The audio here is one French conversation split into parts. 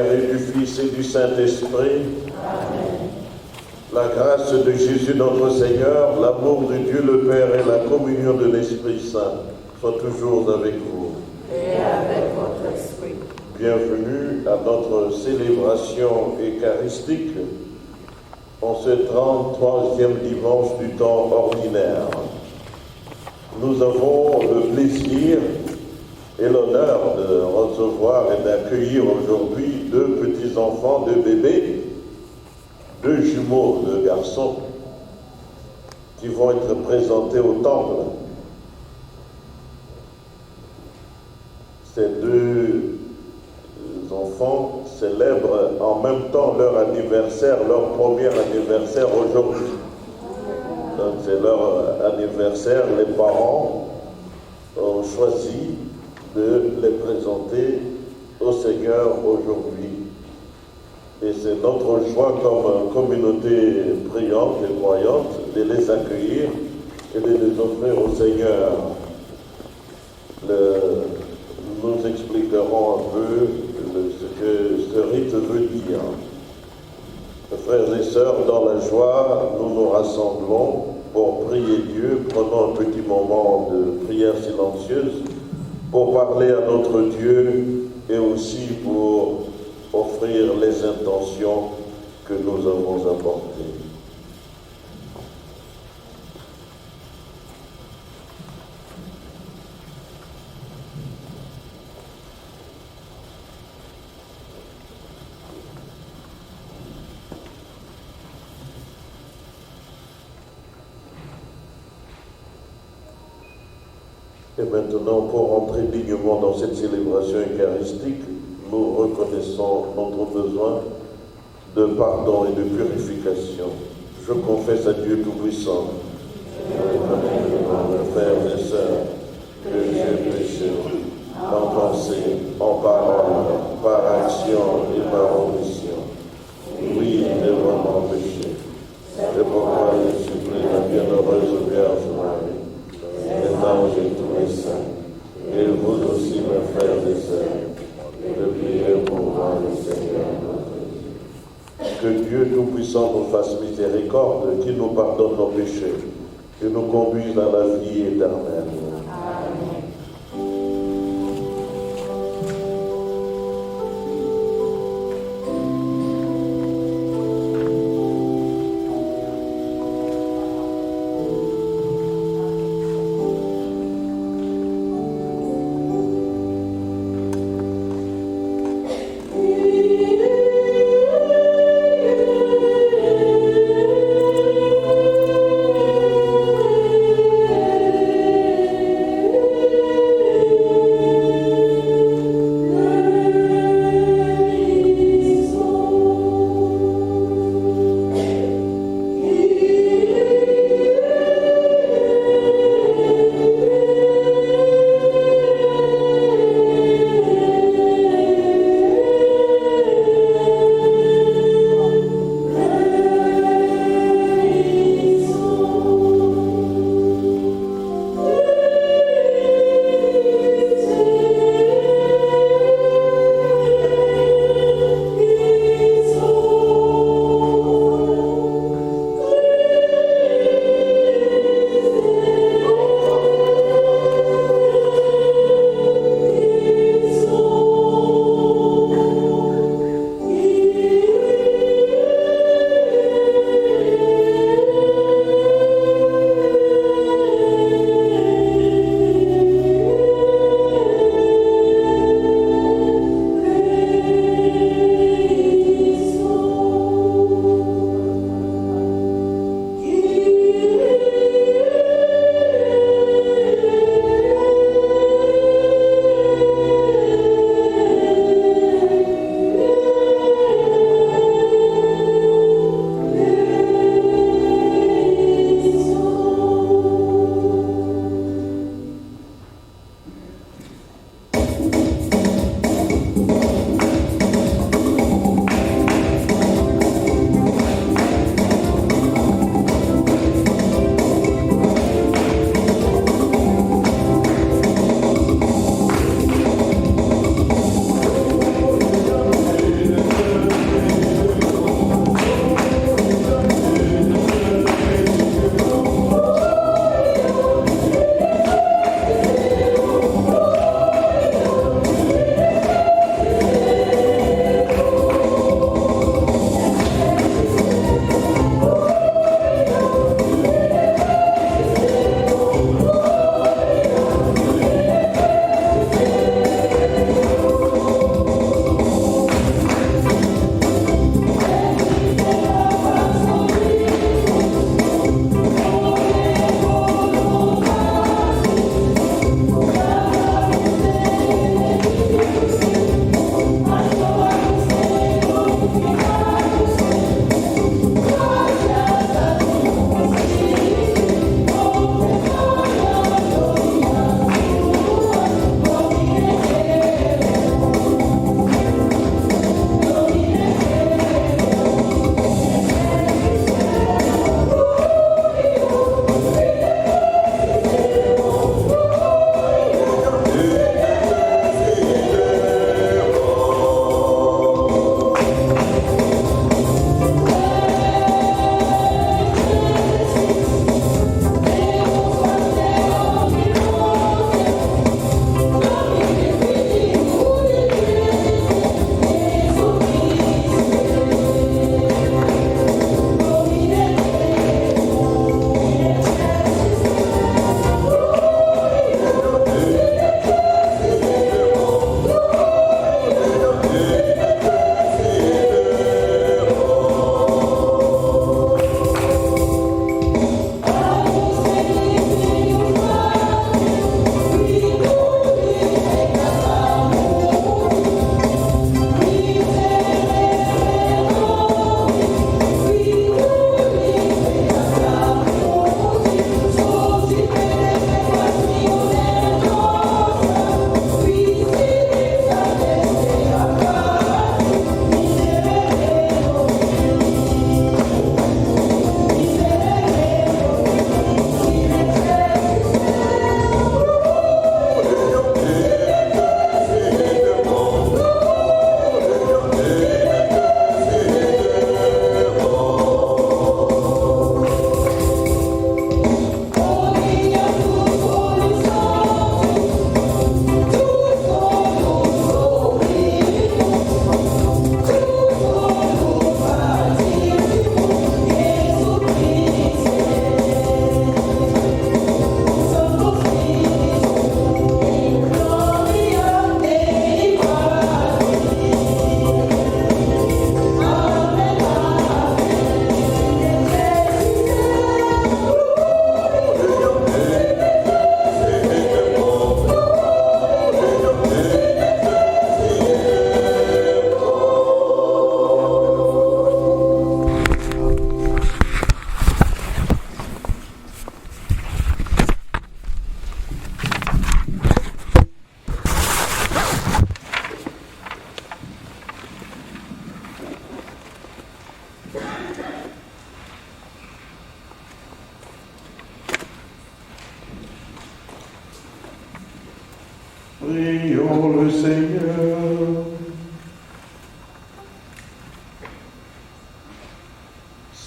Père et du Fils et du Saint-Esprit. La grâce de Jésus notre Seigneur, l'amour de Dieu le Père et la communion de l'Esprit Saint soient toujours avec vous. Et avec votre esprit. Bienvenue à notre célébration eucharistique en ce 33e dimanche du temps ordinaire. Nous avons le plaisir et l'honneur de recevoir et d'accueillir aujourd'hui deux petits-enfants, deux bébés, deux jumeaux de garçons qui vont être présentés au temple. Ces deux enfants célèbrent en même temps leur anniversaire, leur premier anniversaire aujourd'hui. Donc c'est leur anniversaire, les parents ont choisi de les présenter au Seigneur aujourd'hui. Et c'est notre joie comme communauté priante et croyante de les accueillir et de les offrir au Seigneur. Nous expliquerons un peu ce que ce rite veut dire. Frères et sœurs, dans la joie, nous nous rassemblons pour prier Dieu. Prenons un petit moment de prière silencieuse pour parler à notre Dieu et aussi pour offrir les intentions que nous avons apportées. Et maintenant, pour entrer dignement dans cette célébration eucharistique, nous reconnaissons notre besoin de pardon et de purification. Je confesse à Dieu Tout-Puissant, mes frères et sœurs, que j'ai péché en pensée, en parole, par action et par omission. Oui, et vraiment péché. C'est pourquoi je supplie la bienheureuse Vierge Marie, les anges et tous les saints, et vous aussi, mes frères et sœurs, de prier pour moi, le Seigneur notre Dieu. Que Dieu Tout-Puissant nous fasse miséricorde, qu'il nous pardonne nos péchés, et nous conduise à la vie éternelle. Amen. Amen.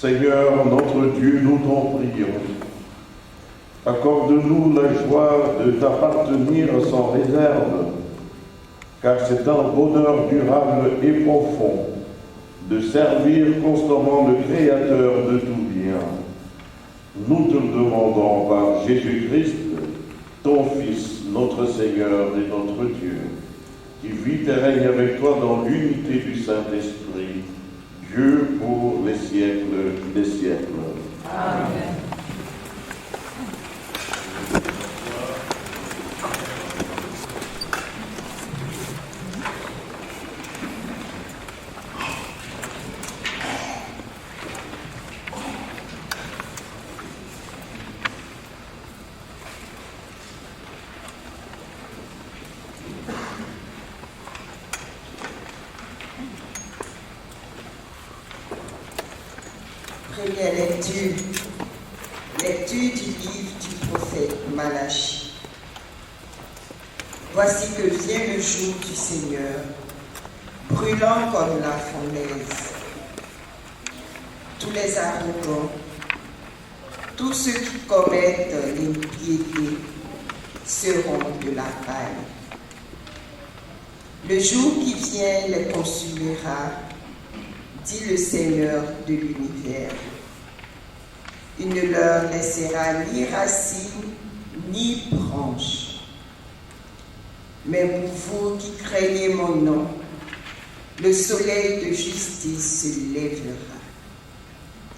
Seigneur notre Dieu, nous t'en prions. Accorde-nous la joie de t'appartenir sans réserve, car c'est un bonheur durable et profond de servir constamment le Créateur de tout bien. Nous te le demandons par Jésus-Christ, ton Fils, notre Seigneur et notre Dieu, qui vit et règne avec toi dans l'unité du Saint-Esprit, Dieu pour les siècles des siècles. Amen. Première lecture. Lecture du livre du prophète Malachie. Voici que vient le jour du Seigneur, brûlant comme la fournaise. Tous les arrogants, tous ceux qui commettent l'impiété seront de la paille. Le jour qui vient les consumera, dit le Seigneur de l'univers. Il ne leur laissera ni racine ni branche. Mais pour vous qui craignez mon nom, le soleil de justice se lèvera.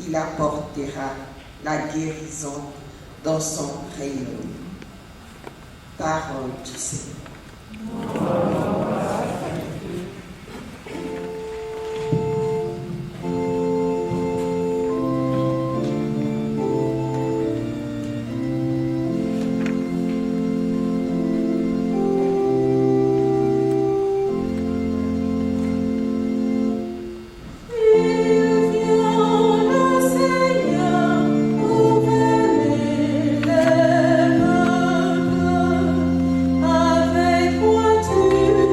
Il apportera la guérison dans son rayon. Parole du Seigneur. Avec voiture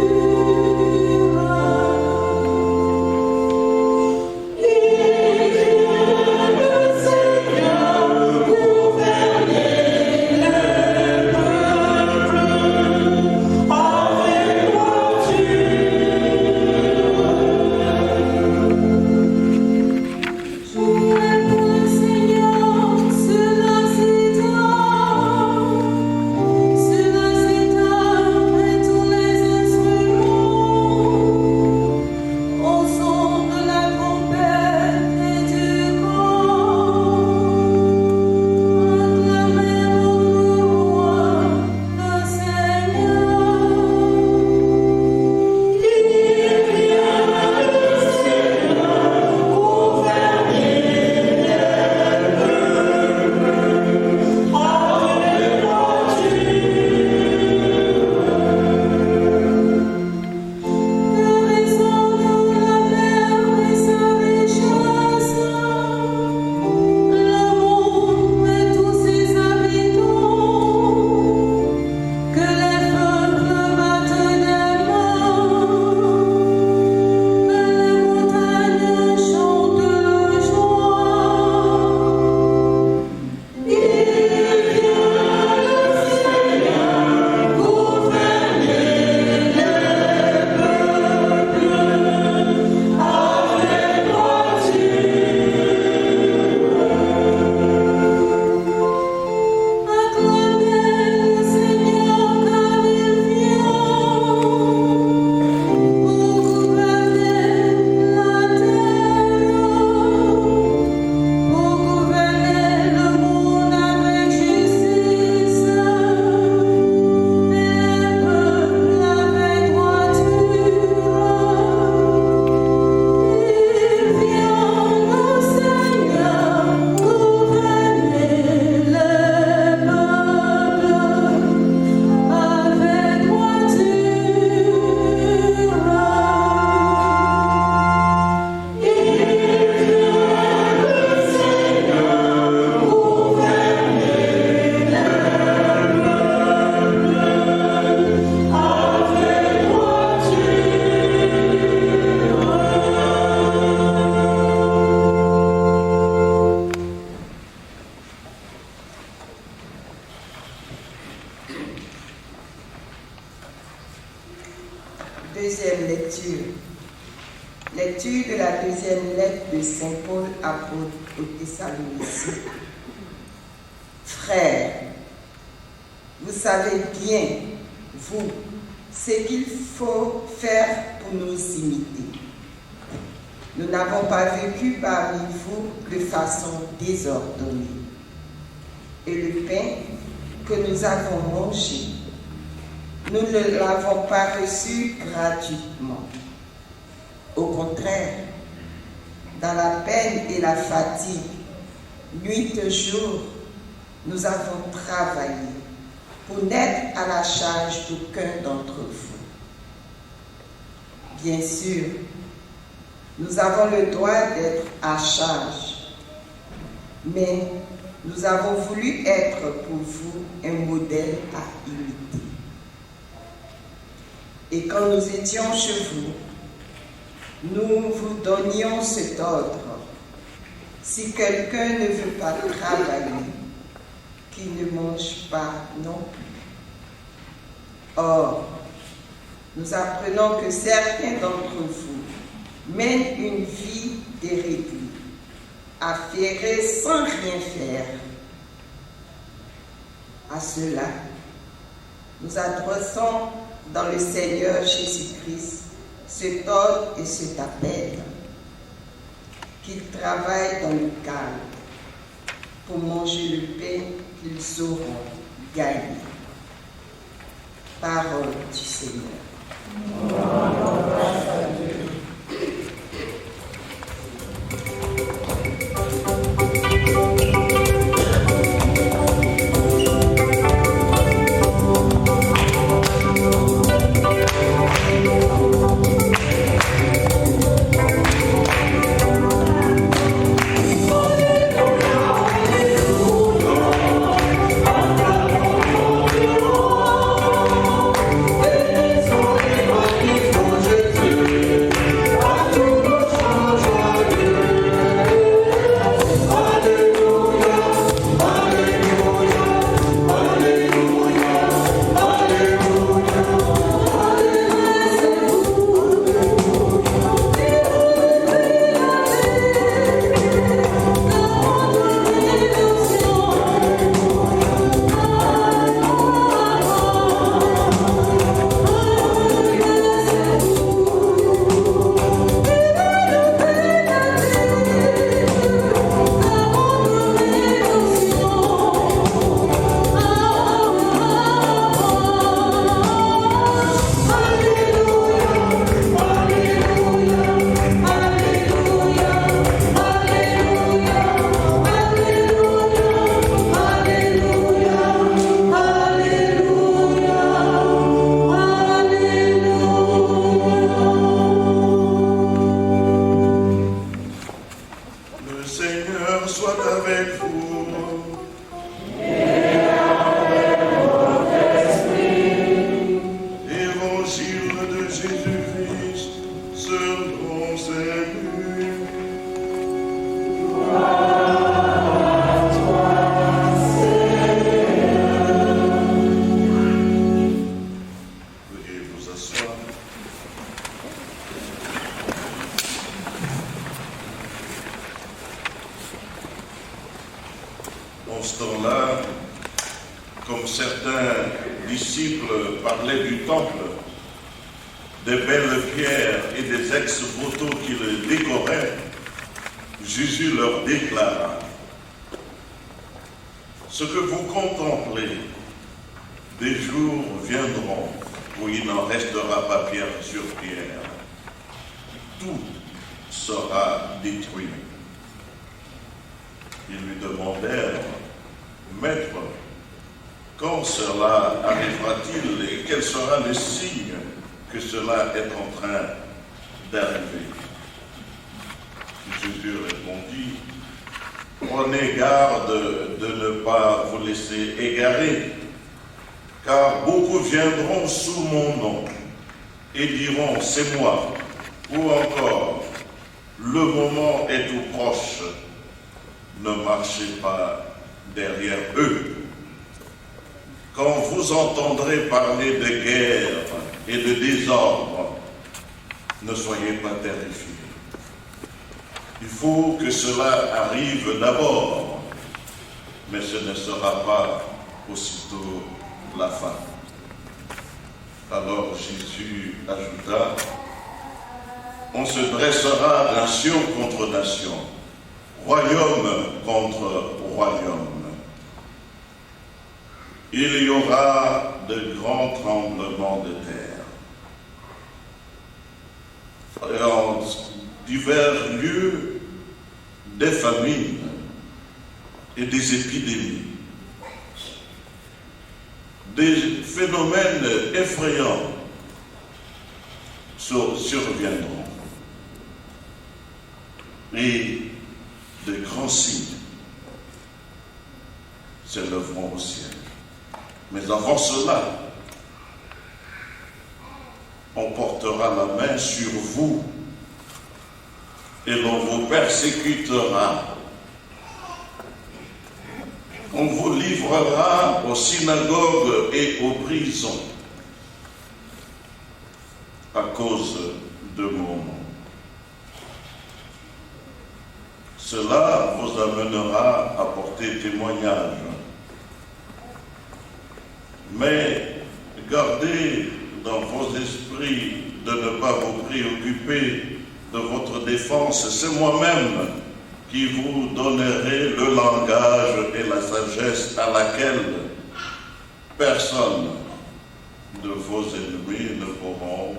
Lecture de la deuxième lettre de Saint Paul apôtre aux Thessaloniciens. Frères, vous savez bien, vous, ce qu'il faut faire pour nous imiter. Nous n'avons pas vécu parmi vous de façon désordonnée. Et le pain que nous avons mangé, nous ne l'avons pas reçu gratuitement. Au contraire, dans la peine et la fatigue, nuit et jour, nous avons travaillé pour n'être à la charge d'aucun d'entre vous. Bien sûr, nous avons le droit d'être à charge, mais nous avons voulu être pour vous un modèle à imiter. Et quand nous étions chez vous, nous vous donnions cet ordre. Si quelqu'un ne veut pas travailler, qu'il ne mange pas non plus. Or, nous apprenons que certains d'entre vous mènent une vie déréglée, affairée sans rien faire. À cela, nous adressons dans le Seigneur Jésus-Christ cet ordre et cet appel, qu'ils travaillent dans le calme pour manger le pain qu'ils auront gagné. Parole du Seigneur. En ce temps-là, comme certains disciples parlaient du temple, des belles pierres et des ex-voto qui le décoraient, Jésus leur déclara: ce que vous contemplez, des jours viendront où il n'en restera pas pierre sur pierre. Tout sera détruit. Ils lui demandèrent: Maître, quand cela arrivera-t-il et quel sera le signe que cela est en train d'arriver? Jésus répondit: prenez garde de ne pas vous laisser égarer, car beaucoup viendront sous mon nom et diront: c'est moi, ou encore: le moment est tout proche. Ne marchez pas derrière eux. Quand vous entendrez parler de guerre et de désordre, ne soyez pas terrifiés. Il faut que cela arrive d'abord, mais ce ne sera pas aussitôt la fin. Alors Jésus ajouta, on se dressera nation contre nation, royaume contre royaume. Il y aura de grands tremblements de terre. Et en divers lieux, des famines et des épidémies. Des phénomènes effrayants surviendront. Et de grands signes s'élèveront au ciel. Mais avant cela, on portera la main sur vous et l'on vous persécutera. On vous livrera aux synagogues et aux prisons à cause de mon nom. Cela vous amènera à porter témoignage. Mais gardez dans vos esprits de ne pas vous préoccuper de votre défense. C'est moi-même qui vous donnerai le langage et la sagesse à laquelle personne de vos ennemis ne pourront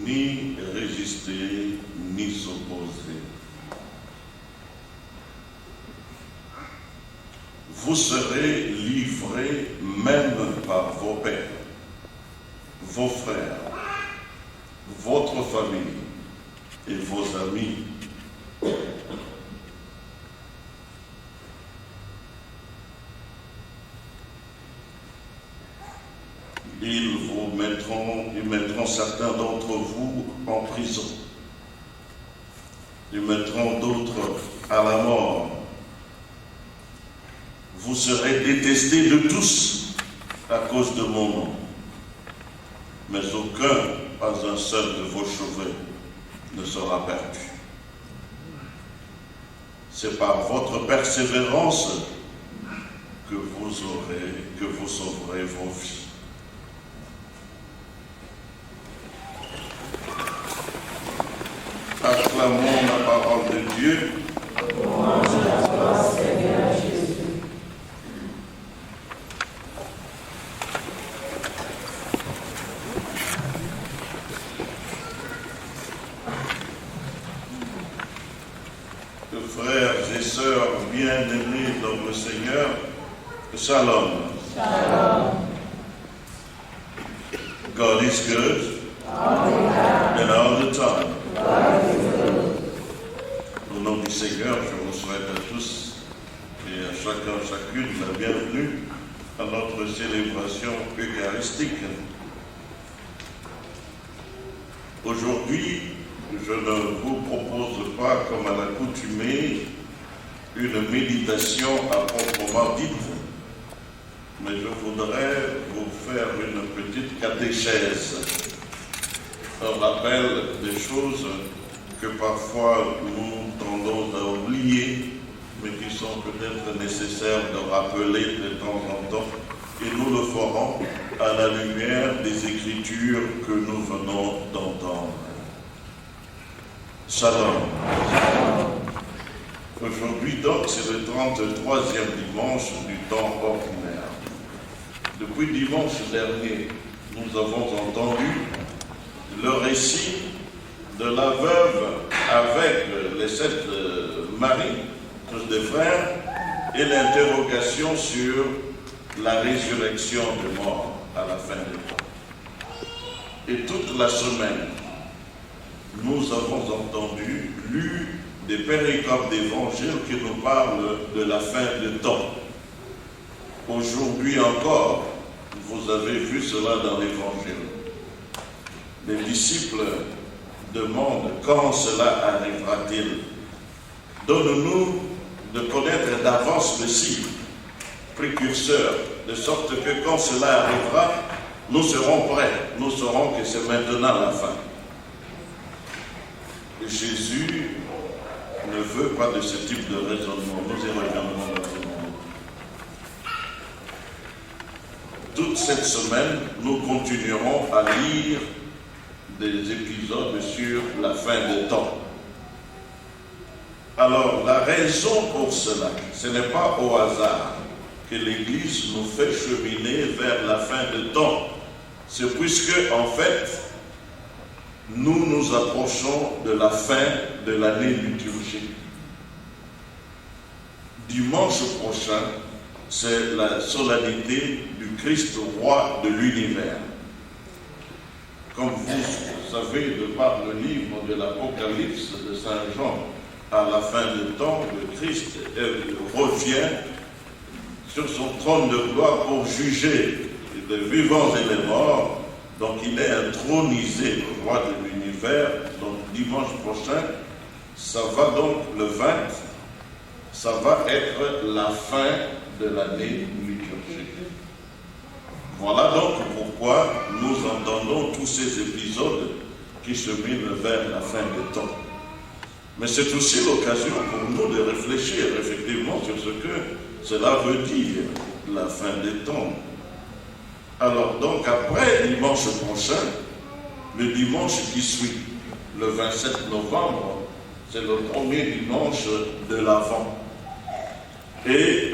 ni résister ni s'opposer. Vous serez livrés même par vos pères, vos frères, votre famille et vos amis. Ils mettront certains d'entre vous en prison. Ils mettront d'autres à la mort. Vous serez détestés de tous à cause de mon nom. Mais aucun, pas un seul de vos cheveux ne sera perdu. C'est par votre persévérance que vous sauverez vos vies. Acclamons la parole de Dieu. Louange à toi, Seigneur Jésus. Frères et sœurs bien-aimés dans le Seigneur, Shalom. Shalom. God is good All the time. and all the time. God is good. Au nom du Seigneur, je vous souhaite à tous et à chacune la bienvenue à notre célébration eucharistique. Aujourd'hui, je ne vous propose pas, comme à l'accoutumée, une méditation à proprement dite, mais je voudrais vous faire une petite catéchèse, un rappel des choses que parfois nous tendons à oublier, mais qui sont peut-être nécessaires de rappeler de temps en temps, et nous le ferons à la lumière des Écritures que nous venons d'entendre. Shalom. Aujourd'hui donc, c'est le 33e dimanche du temps ordinaire. Depuis dimanche dernier, nous avons entendu le récit de la veuve avec les 7 maris, tous des frères, et l'interrogation sur la résurrection des morts à la fin des temps. Et toute la semaine, nous avons entendu, lu des péricopes d'évangile qui nous parlent de la fin des temps. Aujourd'hui encore, vous avez vu cela dans l'évangile. Les disciples demandent quand cela arrivera-t-il. Donne-nous de connaître d'avance le signe précurseur, de sorte que quand cela arrivera, nous serons prêts, nous saurons que c'est maintenant la fin. Jésus ne veut pas de ce type de raisonnement. Nous y reviendrons dans ce moment. Toute cette semaine, nous continuerons à lire des épisodes sur la fin des temps. Alors, la raison pour cela, ce n'est pas au hasard que l'Église nous fait cheminer vers la fin des temps. C'est puisque, en fait, nous nous approchons de la fin de l'année liturgique. Dimanche prochain, c'est la solennité du Christ roi de l'univers. Comme vous savez, de par le livre de l'Apocalypse de Saint Jean, à la fin du temps, le Christ revient sur son trône de gloire pour juger les vivants et les morts. Donc il est intronisé, le roi de l'univers. Donc dimanche prochain, ça va donc le 20, ça va être la fin de l'année liturgique. Voilà donc pourquoi nous entendons tous ces épisodes qui se minent vers la fin des temps. Mais c'est aussi l'occasion pour nous de réfléchir effectivement sur ce que cela veut dire, la fin des temps. Alors donc après dimanche prochain, le dimanche qui suit, le 27 novembre, c'est le premier dimanche de l'Avent. Et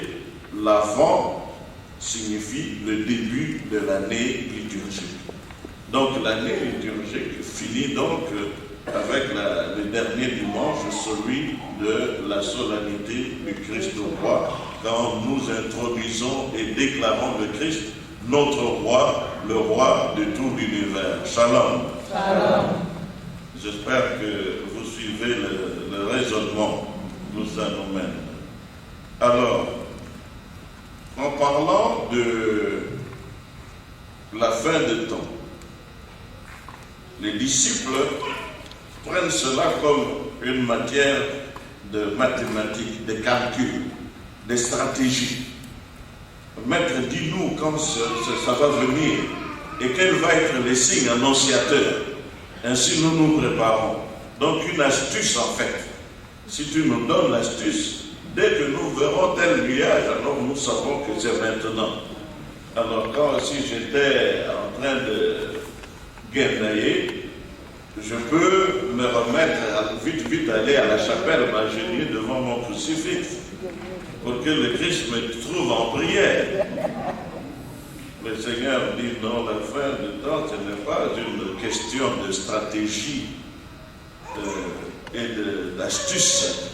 l'Avent signifie le début de l'année liturgique. Donc l'année liturgique finit donc avec le dernier dimanche, celui de la solennité du Christ roi, quand nous introduisons et déclarons le Christ notre roi, le roi de tout l'univers. Shalom. Shalom. J'espère que vous suivez le raisonnement nous en mène. Alors, en parlant de la fin des temps, les disciples prennent cela comme une matière de mathématiques, de calculs, de stratégies. Maître, dis-nous quand ça va venir et quel va être les signes annonciateurs. Ainsi nous nous préparons. Donc une astuce en fait. Si tu nous donnes l'astuce, dès que nous verrons tel nuage, alors nous savons que c'est maintenant. Alors quand si j'étais en train de guernailler, je peux me remettre vite aller à la chapelle, m'agenouiller devant mon crucifix pour que le Christ me trouve en prière. Le Seigneur dit non, la fin du temps, ce n'est pas une question de stratégie et d'astuce.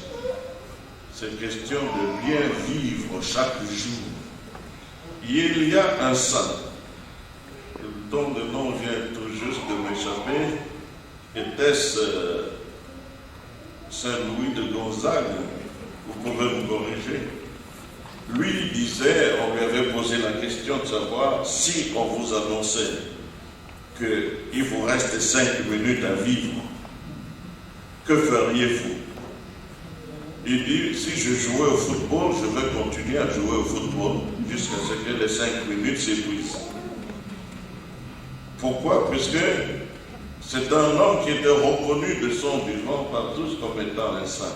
C'est une question de bien vivre chaque jour. Il y a un saint, dont le nom vient tout juste de m'échapper. Était-ce Saint-Louis de Gonzague? Vous pouvez me corriger. Lui disait, on lui avait posé la question de savoir si on vous annonçait qu'il vous reste 5 minutes à vivre, que feriez-vous? Il dit, si je jouais au football, je vais continuer à jouer au football jusqu'à ce que les 5 minutes s'épuisent. Pourquoi? Puisque c'est un homme qui était reconnu de son vivant par tous comme étant un saint.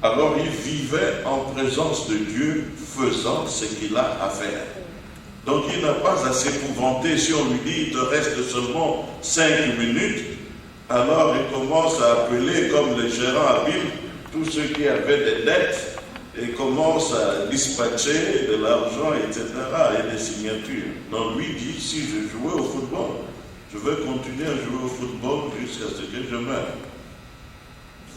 Alors il vivait en présence de Dieu, faisant ce qu'il a à faire. Donc il n'a pas à s'épouvanter si on lui dit, il te reste seulement 5 minutes. Alors il commence à appeler, comme les gérants habiles, tous ceux qui avaient des dettes, et commence à dispatcher de l'argent, etc., et des signatures. Donc lui dit, si je jouais au football, je vais continuer à jouer au football jusqu'à ce que je meure.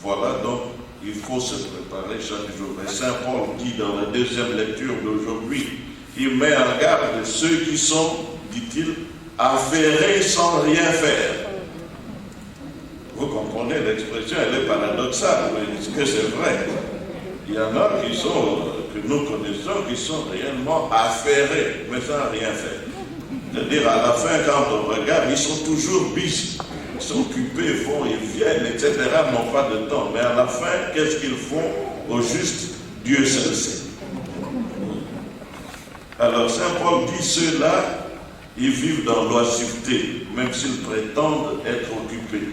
Voilà, donc il faut se préparer chaque jour. Et Saint Paul dit dans la deuxième lecture d'aujourd'hui, il met en garde ceux qui sont, dit-il, affairés sans rien faire. Vous comprenez l'expression, elle est paradoxale, mais est-ce que c'est vrai? Il y en a qui sont, que nous connaissons, qui sont réellement affairés, mais sans rien faire. C'est-à-dire, à la fin, quand on regarde, ils sont toujours busy. Ils sont occupés, vont et viennent, etc., n'ont pas de temps. Mais à la fin, qu'est-ce qu'ils font? Au juste, Dieu seul sait. Alors, Saint Paul dit, ceux-là, ils vivent dans l'oisiveté, même s'ils prétendent être occupés.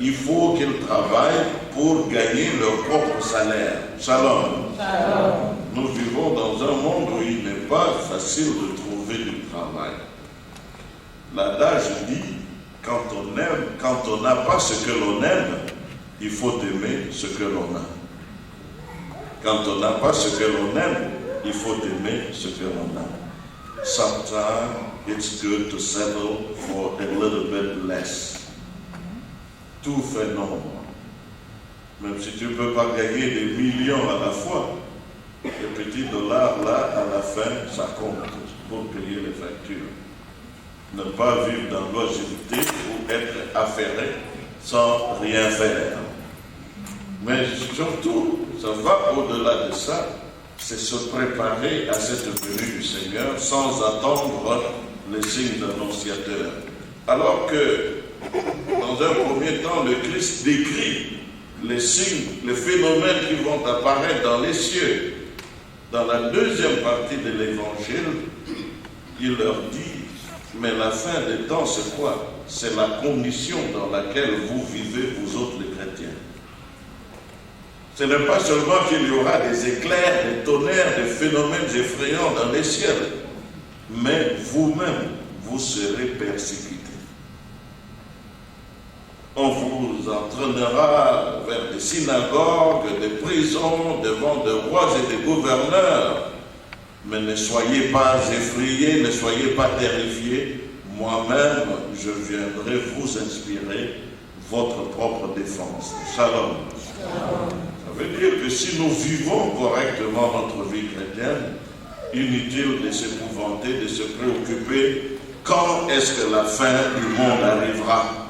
il faut qu'ils travaillent pour gagner leur propre salaire. Shalom. Shalom. Nous vivons dans un monde où il n'est pas facile de trouver du travail. L'adage dit, quand on n'a pas ce que l'on aime, il faut aimer ce que l'on a. Quand on n'a pas ce que l'on aime, il faut aimer ce que l'on a. Sometimes it's good to settle for a little bit less. Tout fait nombre. Même si tu ne peux pas gagner des millions à la fois, les petits dollars là, à la fin, ça compte pour payer les factures. Ne pas vivre dans l'oisiveté ou être affairé sans rien faire. Mais surtout, ça va au-delà de ça, c'est se préparer à cette venue du Seigneur sans attendre les signes annonciateurs. Alors que, dans un premier temps, le Christ décrit les signes, les phénomènes qui vont apparaître dans les cieux. Dans la deuxième partie de l'Évangile, il leur dit, mais la fin des temps, c'est quoi? C'est la condition dans laquelle vous vivez, vous autres les chrétiens. Ce n'est pas seulement qu'il y aura des éclairs, des tonnerres, des phénomènes effrayants dans les ciels, mais vous-même, vous serez persécutés. On vous entraînera vers des synagogues, des prisons, devant des rois et des gouverneurs. Mais ne soyez pas effrayés, ne soyez pas terrifiés. Moi-même, je viendrai vous inspirer votre propre défense. Shalom. Ça veut dire que si nous vivons correctement notre vie chrétienne, inutile de s'épouvanter, de se préoccuper, quand est-ce que la fin du monde arrivera?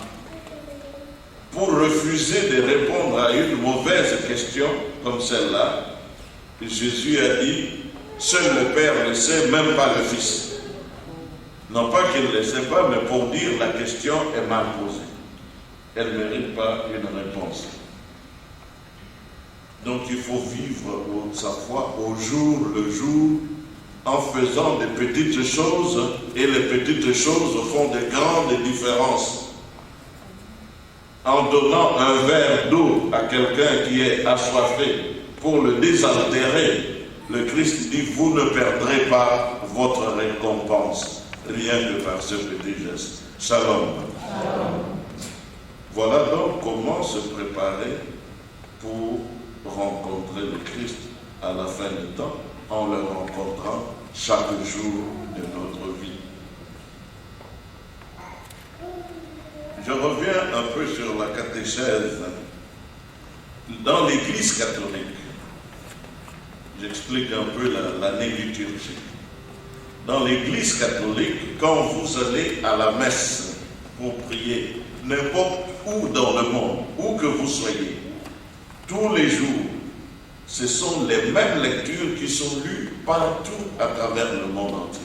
Pour refuser de répondre à une mauvaise question comme celle-là, Jésus a dit, seul le Père le sait, même pas le Fils. Non pas qu'il ne le sait pas, mais pour dire la question est mal posée. Elle ne mérite pas une réponse. Donc il faut vivre sa foi au jour le jour, en faisant des petites choses, et les petites choses font de grandes différences. En donnant un verre d'eau à quelqu'un qui est assoiffé pour le désaltérer, le Christ dit, vous ne perdrez pas votre récompense, rien que par ce petit geste. Shalom. Shalom. Voilà donc comment se préparer pour rencontrer le Christ à la fin du temps, en le rencontrant chaque jour de notre vie. Je reviens un peu sur la catéchèse. Dans l'Église catholique, j'explique un peu l'année liturgique. Dans l'Église catholique, quand vous allez à la messe pour prier, n'importe où dans le monde, où que vous soyez, tous les jours, ce sont les mêmes lectures qui sont lues partout à travers le monde entier.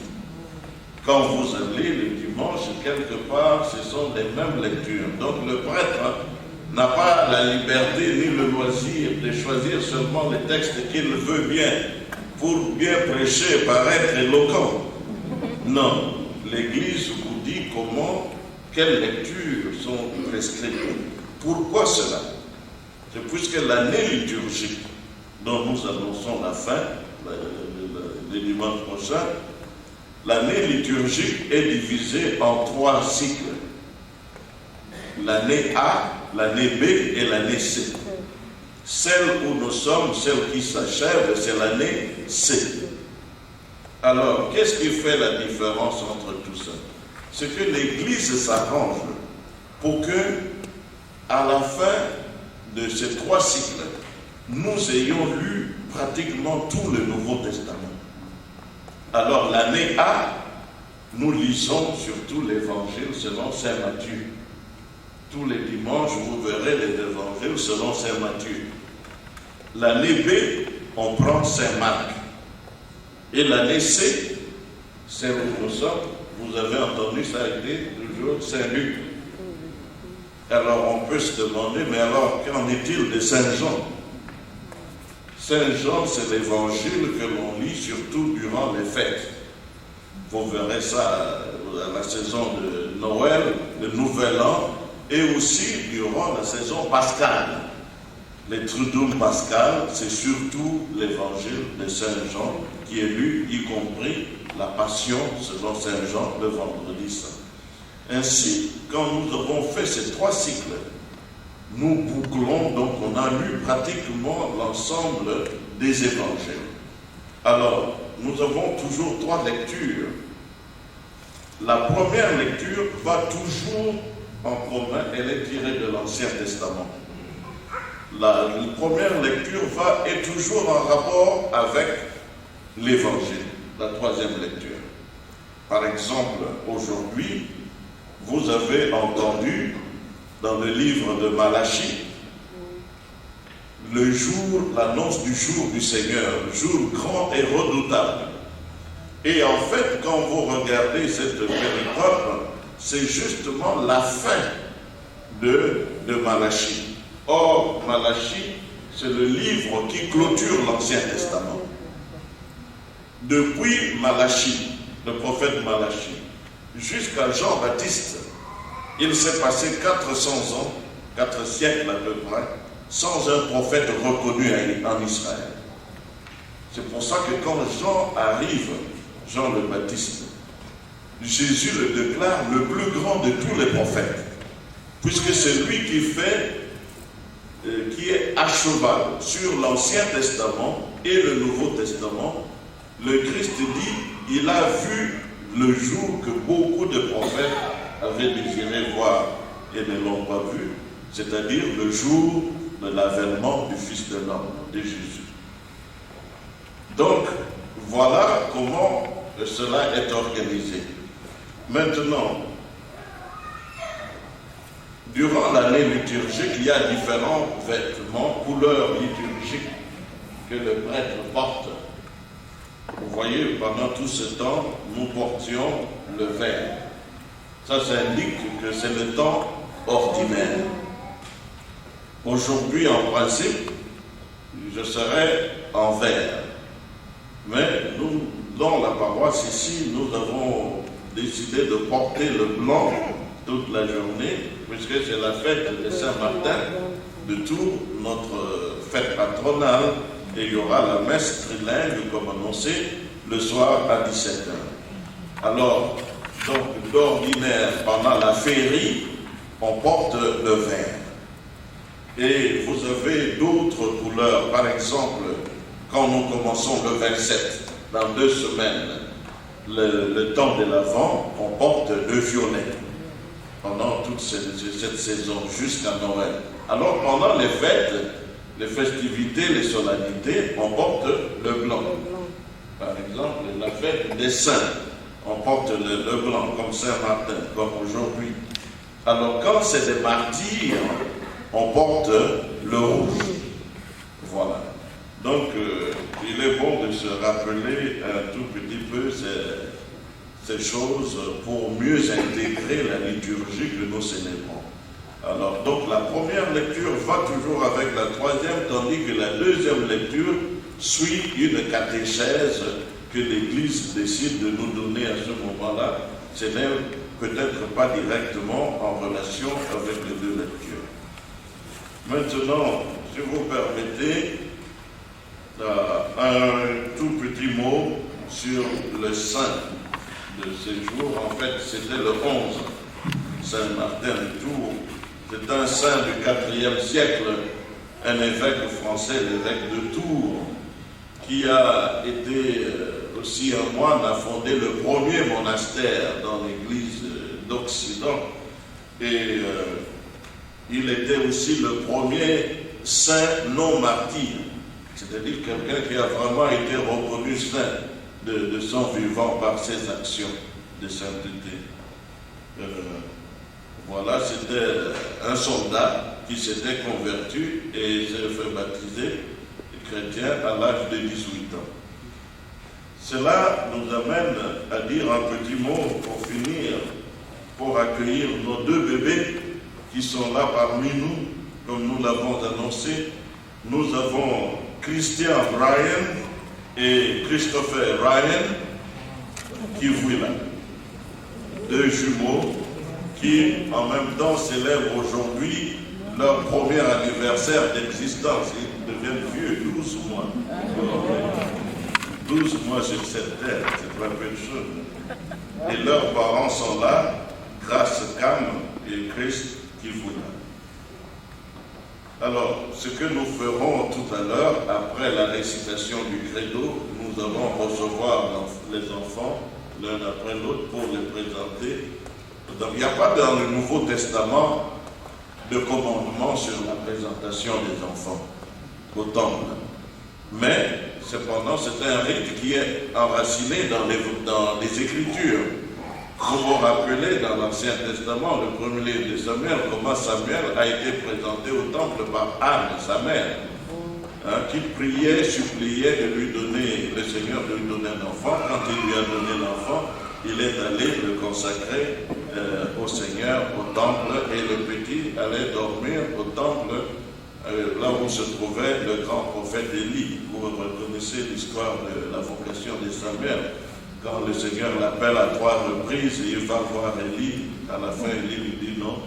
Quand vous allez le dimanche, quelque part, ce sont les mêmes lectures. Donc le prêtre n'a pas la liberté ni le loisir de choisir seulement les textes qu'il veut bien pour bien prêcher, paraître éloquent. Non, l'Église vous dit comment, quelles lectures sont prescrites. Pourquoi cela? C'est puisque l'année liturgique dont nous annonçons la fin, le dimanche prochain, l'année liturgique est divisée en 3 cycles. L'année A, l'année B et l'année C. Celle où nous sommes, celle qui s'achève, c'est l'année C. Alors, qu'est-ce qui fait la différence entre tout ça? C'est que l'Église s'arrange pour que, à la fin de ces 3 cycles, nous ayons lu pratiquement tout le Nouveau Testament. Alors l'année A, nous lisons surtout l'Évangile selon Saint Matthieu. Tous les dimanches, vous verrez les évangiles selon Saint Matthieu. L'année B, on prend Saint Marc. Et l'année C, celle où nous sommes, vous avez entendu, ça a été toujours Saint Luc. Alors on peut se demander, mais alors qu'en est-il de Saint Jean? Saint Jean, c'est l'évangile que l'on lit surtout durant les fêtes. Vous verrez ça à la saison de Noël, le Nouvel An, et aussi durant la saison pascale. Les Triduum pascal, c'est surtout l'évangile de Saint Jean qui est lu, y compris la Passion selon Saint Jean le vendredi saint. Ainsi, quand nous avons fait ces 3 cycles, nous bouclons, donc on a lu pratiquement l'ensemble des évangiles. Alors, nous avons toujours 3 lectures. La première lecture va toujours en commun, elle est tirée de l'Ancien Testament. La première lecture est toujours en rapport avec l'Évangile, la 3e lecture. Par exemple, aujourd'hui, vous avez entendu dans le livre de Malachie l'annonce du jour du Seigneur, jour grand et redoutable. Et en fait, quand vous regardez cette péricope, c'est justement la fin de Malachie. Or, Malachie, c'est le livre qui clôture l'Ancien Testament. Depuis Malachie, le prophète Malachie, jusqu'à Jean-Baptiste, il s'est passé 400 ans, 4 siècles à peu près, sans un prophète reconnu en Israël. C'est pour ça que quand Jean arrive, Jean le Baptiste, Jésus le déclare le plus grand de tous les prophètes, puisque c'est lui qui est à cheval sur l'Ancien Testament et le Nouveau Testament. Le Christ dit, il a vu le jour que beaucoup de prophètes avaient désiré voir et ne l'ont pas vu, c'est-à-dire le jour de l'avènement du Fils de l'homme, de Jésus. Donc, voilà comment cela est organisé. Maintenant, durant l'année liturgique, il y a différents vêtements, couleurs liturgiques que le prêtre porte. Vous voyez, pendant tout ce temps, nous portions le vert. Ça indique que c'est le temps ordinaire. Aujourd'hui, en principe, je serai en vert. Mais nous, dans la paroisse ici, nous avons décidé de porter le blanc toute la journée, puisque c'est la fête de Saint-Martin de Tours, notre fête patronale, et il y aura la messe trilingue, comme annoncé, le soir à 17h. Alors, donc, d'ordinaire, pendant la féerie, on porte le vert. Et vous avez d'autres couleurs, par exemple, quand nous commençons le 27, dans 2 semaines, le temps de l'Avent, on porte le violet pendant toute cette saison jusqu'à Noël. Alors pendant les fêtes, les festivités, les solennités, on porte le blanc. Par exemple, la fête des saints, on porte le blanc, comme Saint-Martin, comme aujourd'hui. Alors quand c'est des martyrs, on porte le rouge. Voilà. Donc, il est bon de se rappeler un tout petit peu ces choses pour mieux intégrer la liturgie que nous célébrons. Alors, donc, la première lecture va toujours avec la 3e, tandis que la 2e lecture suit une catéchèse que l'Église décide de nous donner à ce moment-là. Ce n'est peut-être pas directement en relation avec les 2 lectures. Maintenant, si vous permettez, un tout petit mot sur le saint de ces jours. En fait, c'était le 11, Saint-Martin de Tours. C'est un saint du 4e siècle, un évêque français, l'évêque de Tours, qui a été aussi un moine, a fondé le premier monastère dans l'église d'Occident. Et il était aussi le premier saint non martyr. C'est-à-dire quelqu'un qui a vraiment été reconnu saint de son vivant par ses actions de sainteté. Voilà, c'était un soldat qui s'était converti et s'est fait baptiser chrétien à l'âge de 18 ans. Cela nous amène à dire un petit mot pour finir, pour accueillir nos 2 bébés qui sont là parmi nous, comme nous l'avons annoncé. Nous avons Christian Ryan et Christopher Ryan qui vivent là. 2 jumeaux qui en même temps célèbrent aujourd'hui leur premier anniversaire d'existence. Ils deviennent vieux, 12 mois. 12 mois sur cette terre, c'est pas peu de choses. Et leurs parents sont là, grâce à Cam et Christ qui vous donne. Alors, ce que nous ferons tout à l'heure, après la récitation du credo, nous allons recevoir les enfants l'un après l'autre pour les présenter. Donc, il n'y a pas dans le Nouveau Testament de commandement sur la présentation des enfants au temple. Mais, cependant, c'est un rite qui est enraciné dans les Écritures. Vous vous rappelez dans l'Ancien Testament, le premier livre de Samuel, comment Samuel a été présenté au temple par Anne, sa mère, qui priait, suppliait de lui donner, le Seigneur de lui donner un enfant. Quand il lui a donné l'enfant, il est allé le consacrer au Seigneur, au temple, et le petit allait dormir au temple, là où se trouvait le grand prophète Élie. Vous reconnaissez l'histoire de la vocation de Samuel. Quand le Seigneur l'appelle à 3 reprises, il va voir Élie. À la fin, Élie lui dit non.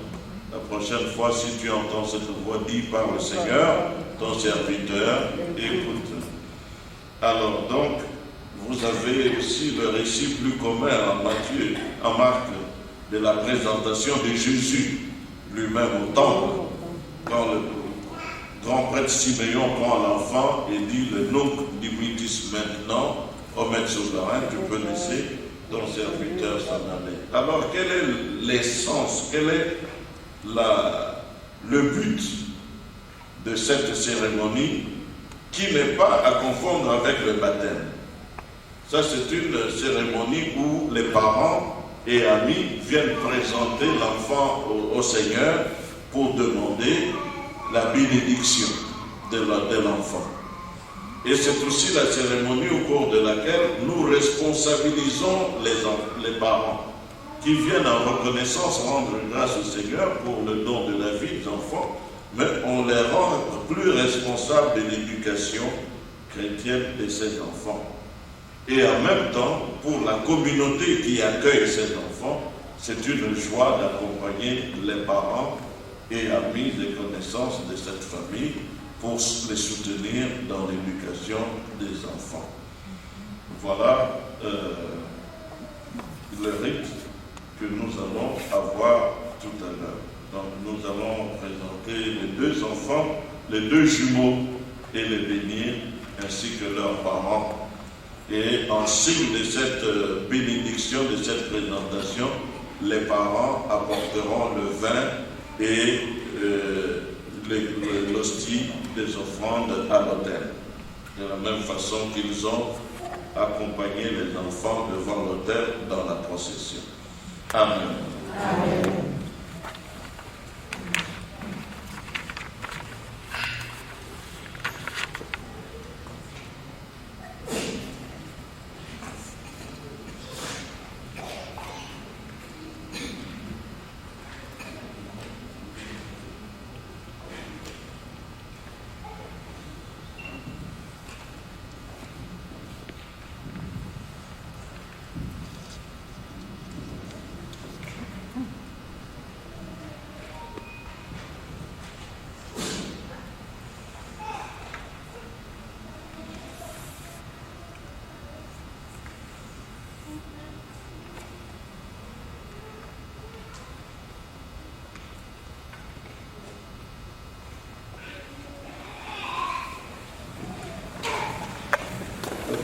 La prochaine fois, si tu entends cette voix, dis par le Seigneur, ton serviteur, écoute. Alors donc, vous avez aussi le récit plus commun en Marc, de la présentation de Jésus lui-même au temple. Quand le grand prêtre Siméon prend l'enfant et dit le nunc dimittis maintenant, au maître souverain, tu peux laisser ton serviteur s'en aller. Alors, quelle est l'essence, quel est le but de cette cérémonie qui n'est pas à confondre avec le baptême? Ça, c'est une cérémonie où les parents et amis viennent présenter l'enfant au Seigneur pour demander la bénédiction de l'enfant. Et c'est aussi la cérémonie au cours de laquelle nous responsabilisons les parents qui viennent en reconnaissance rendre grâce au Seigneur pour le don de la vie des enfants, mais on les rend plus responsables de l'éducation chrétienne de ces enfants. Et en même temps, pour la communauté qui accueille ces enfants, c'est une joie d'accompagner les parents et amis et connaissances de cette famille pour les soutenir dans l'éducation des enfants. Voilà le rite que nous allons avoir tout à l'heure. Donc nous allons présenter les 2 enfants, les 2 jumeaux, et les bénir, ainsi que leurs parents. Et en signe de cette bénédiction, de cette présentation, les parents apporteront le vin et l'hostie des offrandes à l'autel, de la même façon qu'ils ont accompagné les enfants devant l'autel dans la procession. Amen. Amen.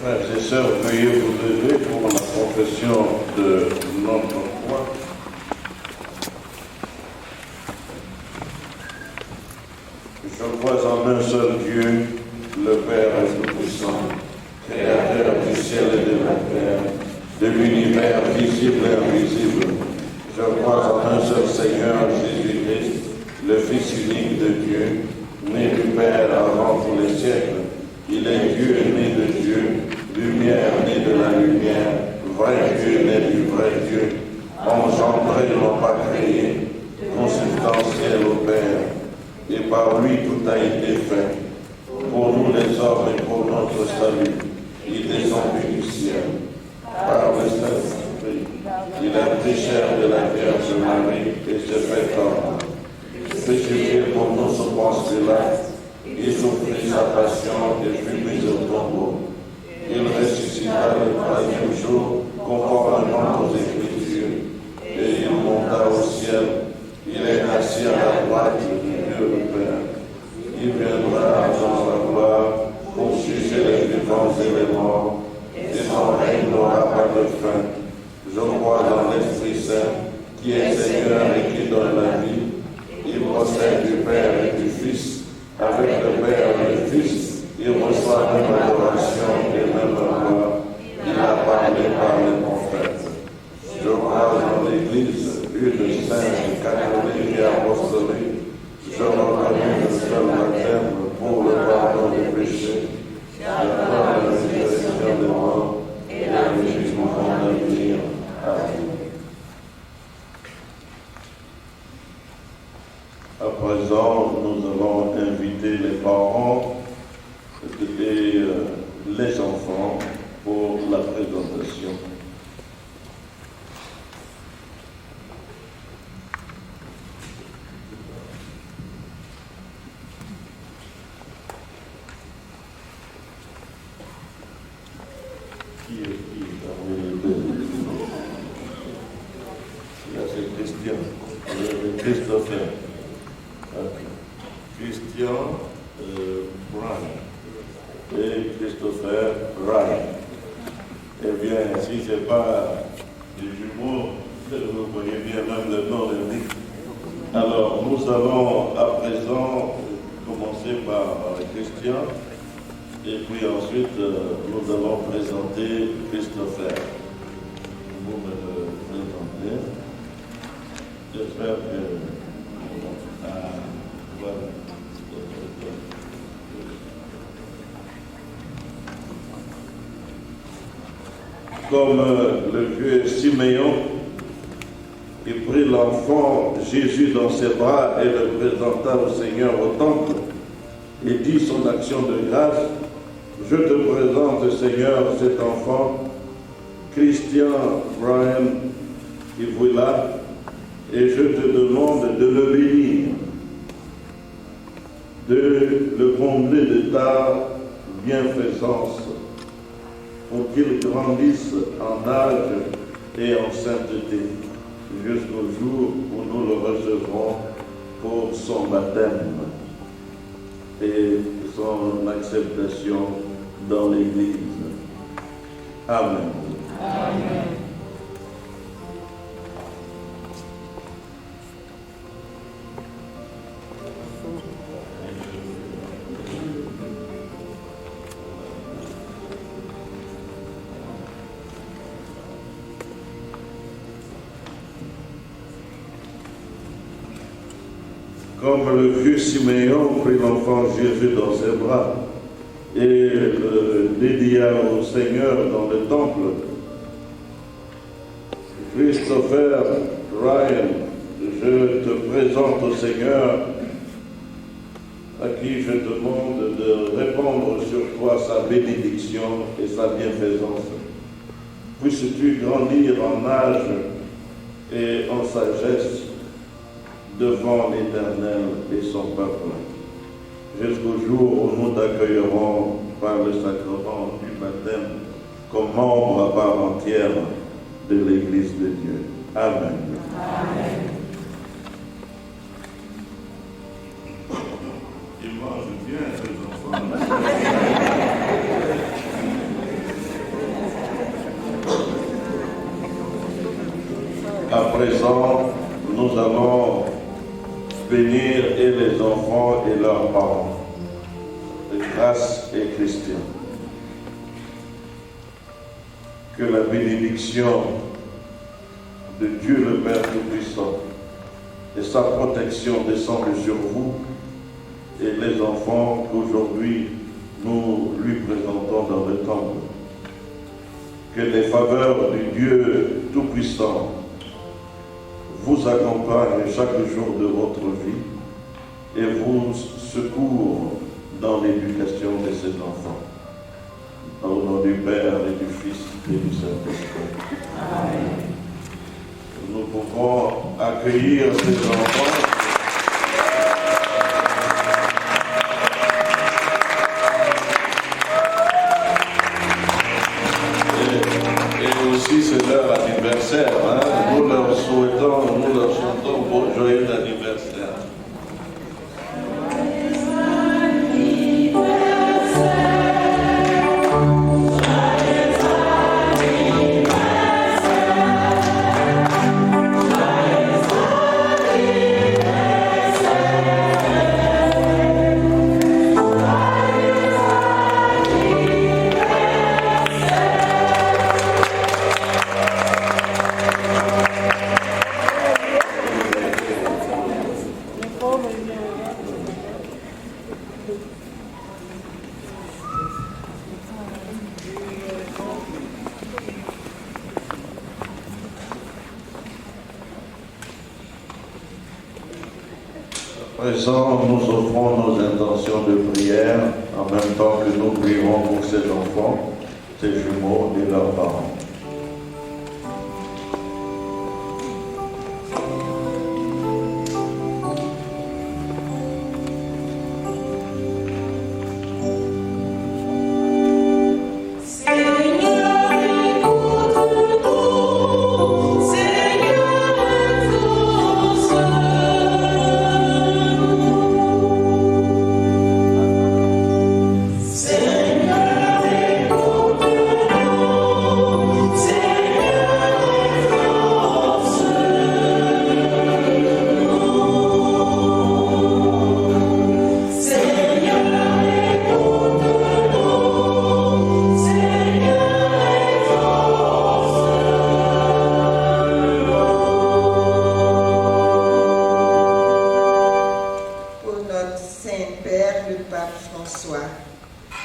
Frères et sœurs, veuillez vous lever pour la confession de notre foi. Je crois en un seul Dieu, le Père Tout-Puissant, Créateur du ciel et de la terre, de l'univers visible et invisible. Je crois en un seul Seigneur, Jésus-Christ, le Fils unique de Dieu, né du Père avant tous les siècles. Il est Dieu, né de Dieu, lumière, né de la lumière, vrai Dieu, né du vrai Dieu, engendré, non pas créé, consubstantiel au Père, et par lui tout a été fait. Pour nous les hommes et pour notre salut, il descendit du ciel, par le Saint-Esprit, Il a pris chair de la Vierge Marie et s'est fait homme. Crucifié pour nous sous Ponce Pilate, il souffrit sa passion et fut mis au tombeau. Il ressuscita le troisième jour, conformément aux Écritures, et il monta au ciel. Il est assis à la droite de Dieu le Père. Il viendra dans sa gloire pour juger les vivants et les morts, et son règne n'aura pas de fin. Je crois dans l'Esprit Saint, qui est Seigneur et qui donne la vie. Il procède du Père et du Fils. Avec le Père et le Fils, il reçoit même adoration et même gloire. Il a parlé par les prophètes. Je crois dans l'Église, une sainte, catholique et apostolique. Je reconnais le seul baptême pour le pardon des péchés. Je crois à la résurrection des morts et à la vie du monde à venir. Amen. À présent, nous allons inviter les parents et les enfants pour la présentation. Qui est parmi les deux? Là, c'est Christian. Christopher. Christian Brian et Christopher Ryan. Eh bien, si ce n'est pas des jumeaux, vous voyez bien même le nom de lui. Alors, nous allons à présent commencer par Christian, et puis ensuite, nous allons présenter Christopher. Vous me le présentez. J'espère que... voilà. Comme le vieux Siméon, il prit l'enfant Jésus dans ses bras et le présenta au Seigneur au temple et dit son action de grâce: je te présente, Seigneur, cet enfant, Christian Brian Ivouila, et je te demande de le bénir, de le combler de ta bienfaisance, pour qu'il grandisse en âge et en sainteté, jusqu'au jour où nous le recevrons pour son baptême et son acceptation dans l'Église. Amen. Amen. Comme le vieux Siméon prit l'enfant Jésus dans ses bras et le dédia au Seigneur dans le temple, Christopher Ryan, je te présente au Seigneur, à qui je demande de répandre sur toi sa bénédiction et sa bienfaisance. Puisses-tu grandir en âge et en sagesse devant l'Éternel et son peuple, jusqu'au jour où nous t'accueillerons par le sacrement du baptême comme membre à part entière de l'Église de Dieu. Amen. Amen. Il mange bien, ces enfants. À présent, nous allons bénir et les enfants et leurs parents, de grâce et Christian. Que la bénédiction de Dieu le Père Tout-Puissant et sa protection descendent sur vous et les enfants qu'aujourd'hui nous lui présentons dans le temple. Que les faveurs du Dieu Tout-Puissant vous accompagne chaque jour de votre vie et vous secourt dans l'éducation de ses enfants. Au nom du Père et du Fils et du Saint-Esprit. Amen. nous pouvons accueillir ces enfants. Et aussi c'est leur anniversaire, hein. Nous leur souhaitons, nous leur chantons bon joyeux anniversaire. À présent, nous offrons nos intentions de prière en même temps que nous prions pour ces enfants, ces jumeaux et leurs parents.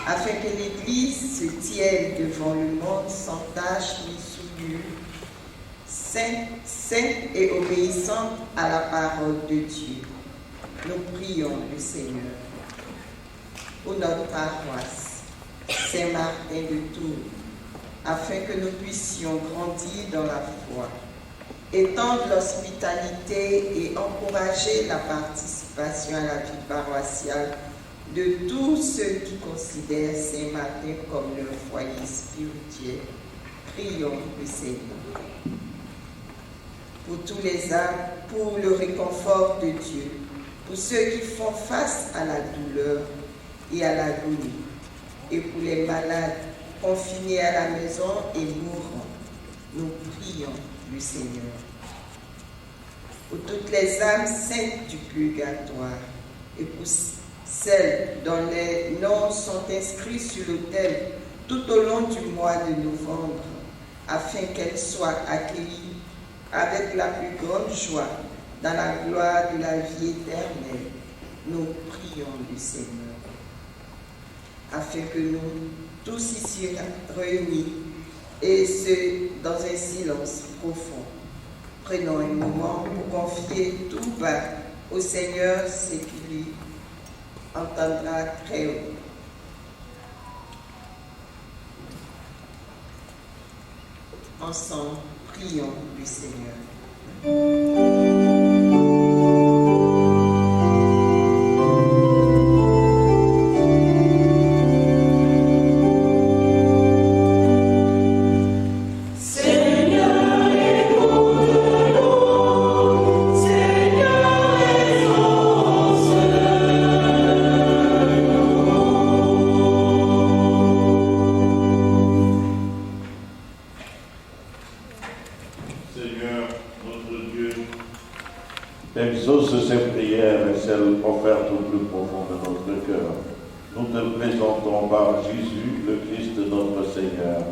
afin que l'Église se tienne devant le monde sans tache ni souillure, sainte et obéissante à la parole de Dieu. Nous prions le Seigneur. Pour notre paroisse, Saint-Martin de Tours, afin que nous puissions grandir dans la foi, étendre l'hospitalité et encourager la participation à la vie paroissiale de tous ceux qui considèrent Saint-Martin comme leur foyer spirituel. Prions le Seigneur. Pour tous les âmes, pour le réconfort de Dieu, pour ceux qui font face à la douleur et à l'agonie, et pour les malades confinés à la maison et mourants, nous prions le Seigneur. Pour toutes les âmes saintes du purgatoire et pour celles dont les noms sont inscrits sur l'autel tout au long du mois de novembre, afin qu'elles soient accueillies avec la plus grande joie dans la gloire de la vie éternelle, nous prions le Seigneur. Afin que nous, tous ici réunis, et ce, dans un silence profond, prenons un moment pour confier tout bas au Seigneur ce qui lui entendra très haut. Ensemble, prions le Seigneur. Exauce ces prières et celles offertes au plus profond de notre cœur. Nous te présentons par Jésus, le Christ notre Seigneur.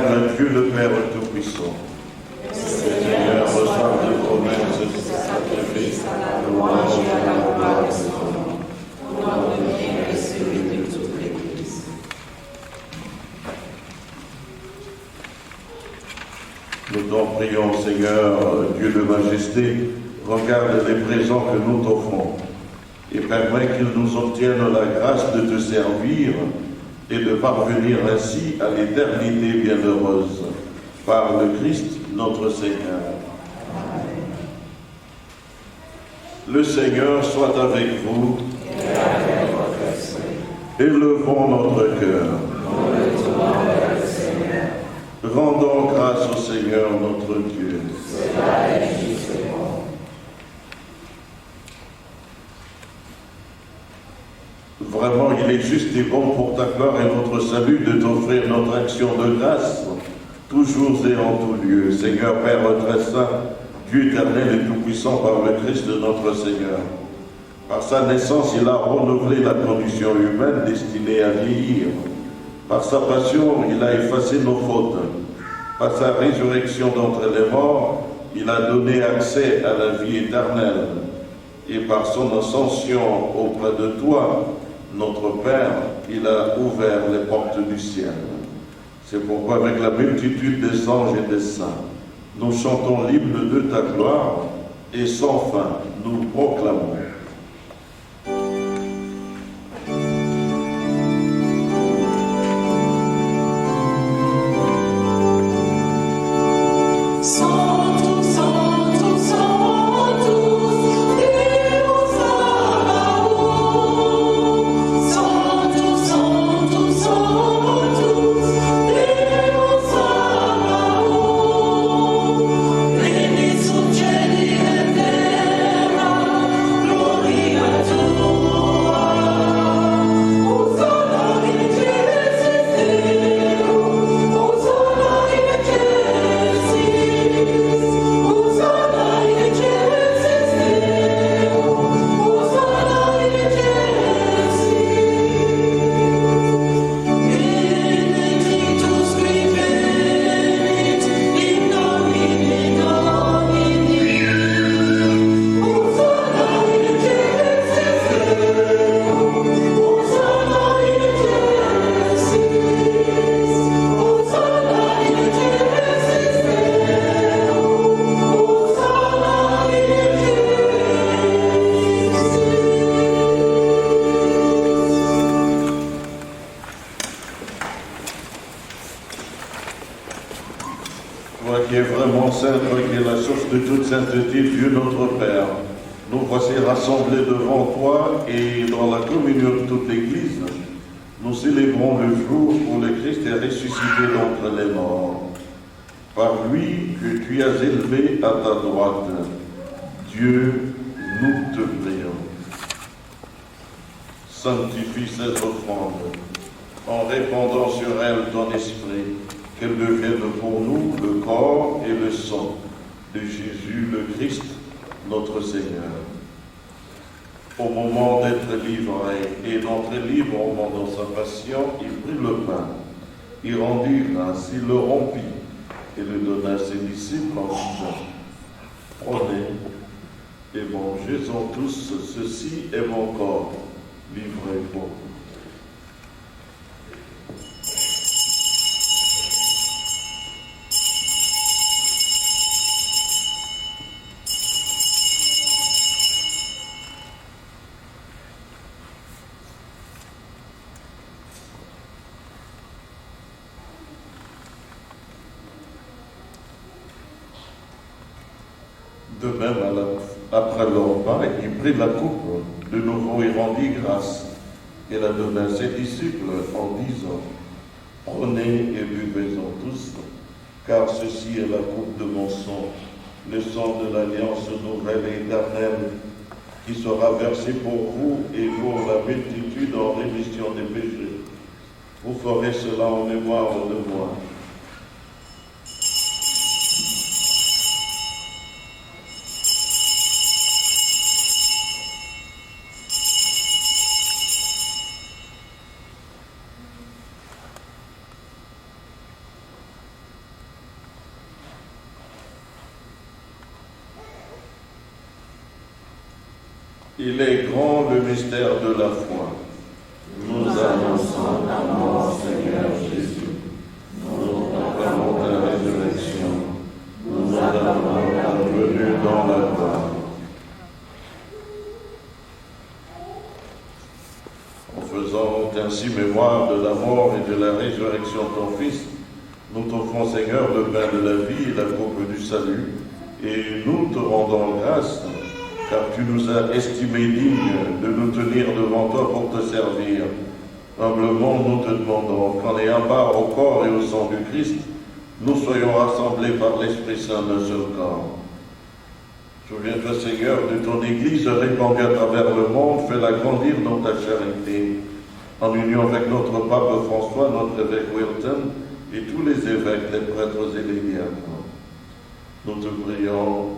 éternel Dieu le Père Tout-Puissant. Seigneur, reçois tes promesses de sacrifice à la louange et à la gloire de son nom, pour notre bien et celui de toute l'Église. Nous t'en prions, Seigneur, Dieu de majesté, regarde les présents que nous t'offrons et permets qu'ils nous obtiennent la grâce de te servir et de parvenir ainsi à l'éternité bienheureuse. Par le Christ, notre Seigneur. Amen. Le Seigneur soit avec vous. Et avec votre esprit. Élevons notre cœur. Nous le tournons vers le Seigneur. Rendons grâce au Seigneur notre Dieu. Cela est juste et bon. Vraiment, il est juste et bon pour ta gloire et notre salut de t'offrir notre action de grâce, toujours et en tout lieu. Seigneur Père très saint, Dieu éternel et tout-puissant par le Christ notre Seigneur. Par sa naissance, il a renouvelé la condition humaine destinée à vieillir. Par sa passion, il a effacé nos fautes. Par sa résurrection d'entre les morts, il a donné accès à la vie éternelle. Et par son ascension auprès de toi, notre Père, il a ouvert les portes du ciel. C'est pourquoi avec la multitude des anges et des saints, nous chantons l'hymne de ta gloire et sans fin nous proclamons. Toi qui es vraiment saint, toi qui es la source de toute sainteté, Dieu notre Père, nous voici rassemblés devant toi et dans la communion de toute l'Église, nous célébrons le jour où le Christ est ressuscité d'entre les morts. Par lui que tu as élevé à ta droite, Dieu, nous te prions. Sanctifie ces offrandes en répandant sur elles ton esprit, qu'elles deviennent pour nous le corps et le sang de Jésus le Christ, notre Seigneur. Au moment d'être livré et d'entrer librement dans sa passion, il prit le pain, il rendit grâce, il le rompit et le donna à ses disciples en disant : prenez et mangez-en tous, ceci est mon corps, livré pour vous. De même, après le repas, il prit la coupe, de nouveau il rendit grâce, et la donna à ses disciples en disant : prenez et buvez-en tous, car ceci est la coupe de mon sang, le sang de l'alliance nouvelle et éternelle, qui sera versé pour vous et pour la multitude en rémission des péchés. Vous ferez cela en mémoire de moi. Il est grand le mystère de la foi. Nous annonçons ta mort, Seigneur Jésus. Nous proclamons ta résurrection. Nous attendons ta venue dans la gloire. En faisant ainsi mémoire de la mort et de la résurrection de ton Fils, nous t'offrons, Seigneur, le pain de la vie et la coupe du salut, et nous te rendons grâce, car tu nous as estimés dignes de nous tenir devant toi pour te servir. Humblement, nous te demandons qu'en ayant part au corps et au sang du Christ, nous soyons rassemblés par l'Esprit Saint d'un seul corps. Souviens-toi, Seigneur, de ton Église répandue à travers le monde, fais-la grandir dans ta charité, en union avec notre pape François, notre évêque Wilton, et tous les évêques, les prêtres et les diacres. Nous te prions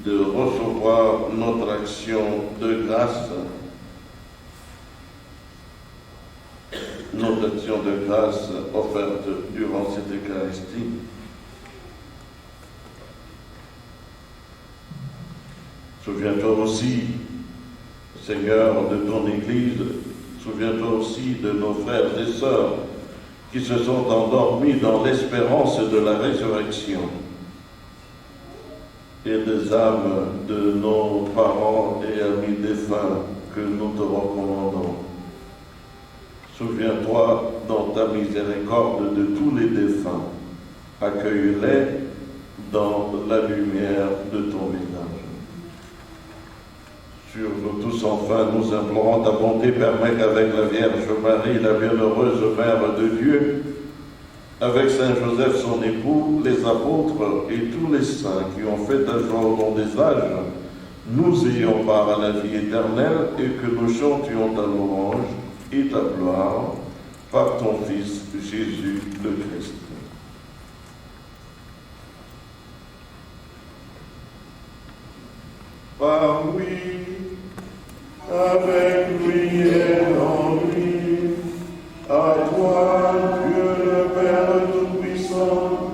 de recevoir notre action de grâce, notre action de grâce offerte durant cette Eucharistie. Souviens-toi aussi, Seigneur, de ton Église, souviens-toi aussi de nos frères et sœurs qui se sont endormis dans l'espérance de la résurrection et des âmes de nos parents et amis défunts que nous te recommandons. Souviens-toi dans ta miséricorde de tous les défunts. Accueille-les dans la lumière de ton visage. Sur nous tous, enfin, nous implorons ta bonté, permet qu'avec la Vierge Marie, la bienheureuse Mère de Dieu, avec Saint Joseph, son époux, les apôtres et tous les saints qui ont fait ta joie au long des âges, nous ayons part à la vie éternelle et que nous chantions ta louange et ta gloire par ton Fils Jésus le Christ. Par lui, avec lui et en lui, à toi, Dieu le Père Tout-Puissant,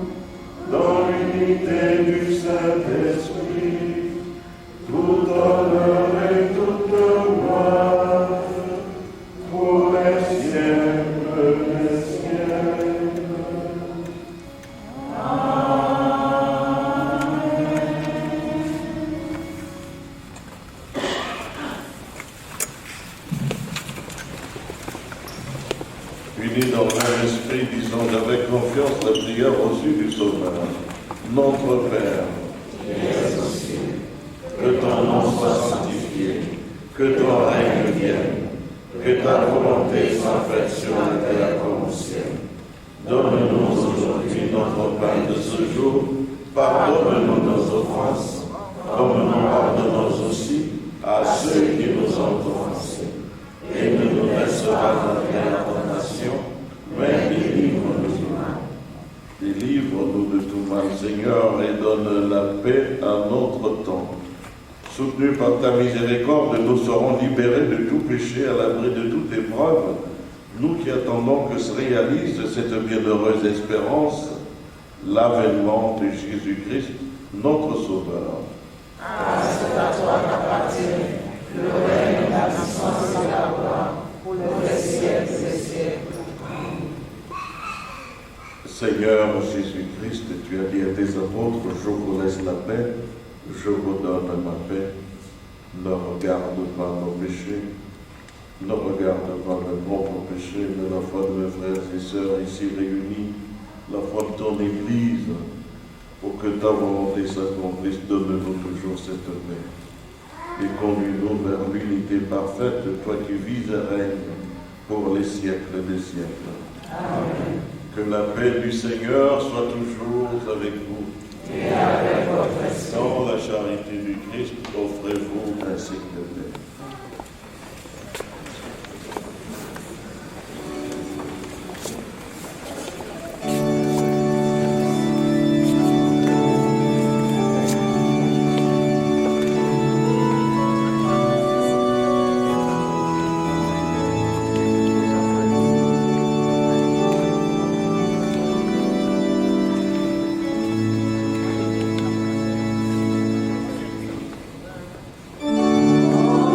dans l'unité du Saint-Esprit, tout honneur et toute gloire, pour les siècles des siècles. Unis dans un esprit, disons avec confiance la prière reçue du Sauveur. Notre Père, qui es aux cieux, que ton nom soit sanctifié, que ton règne vienne, que ta volonté soit faite sur la terre comme au ciel. Donne-nous aujourd'hui notre pain de ce jour, pardonne-nous nos offenses, comme nous pardonnons aussi à ceux qui nous ont offensés. Et ne nous laisse pas entrer en tentation, mais délivre-nous du mal. délivre-nous de tout mal, Seigneur, et donne la paix à notre temps. Soutenus par ta miséricorde, nous serons libérés de tout péché, à l'abri de toute épreuve, nous qui attendons que se réalise cette bienheureuse espérance, l'avènement de Jésus-Christ, notre Sauveur. Ah, c'est à toi qu'appartient le règne, la puissance et la gloire, pour les siècles des siècles. Seigneur Jésus-Christ, tu as dit à tes apôtres, je vous laisse la paix, je vous donne ma paix. Ne regarde pas nos péchés, ne regarde pas mes propres péchés, mais la foi de mes frères et sœurs ici réunis, la foi de ton Église, pour que ta volonté s'accomplisse. Donne-nous toujours cette paix. Et conduis-nous vers l'unité parfaite, toi qui vis et règnes pour les siècles des siècles. Amen. Que la paix du Seigneur soit toujours avec vous. Et avec votre esprit. Dans la charité du Christ, offrez-vous un signe de paix. Oh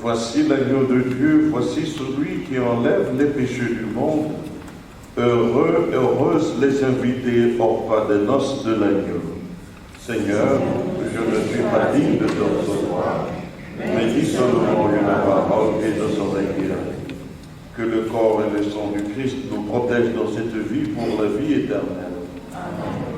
Voici l'agneau de Dieu, voici celui qui enlève les péchés du monde. Heureux, heureuses les invités au repas des noces de l'agneau. Seigneur, je ne suis pas digne de te recevoir, mais dis seulement une parole et je serai guéri. Que le corps et le sang du Christ nous protègent dans cette vie pour la vie éternelle. Amen.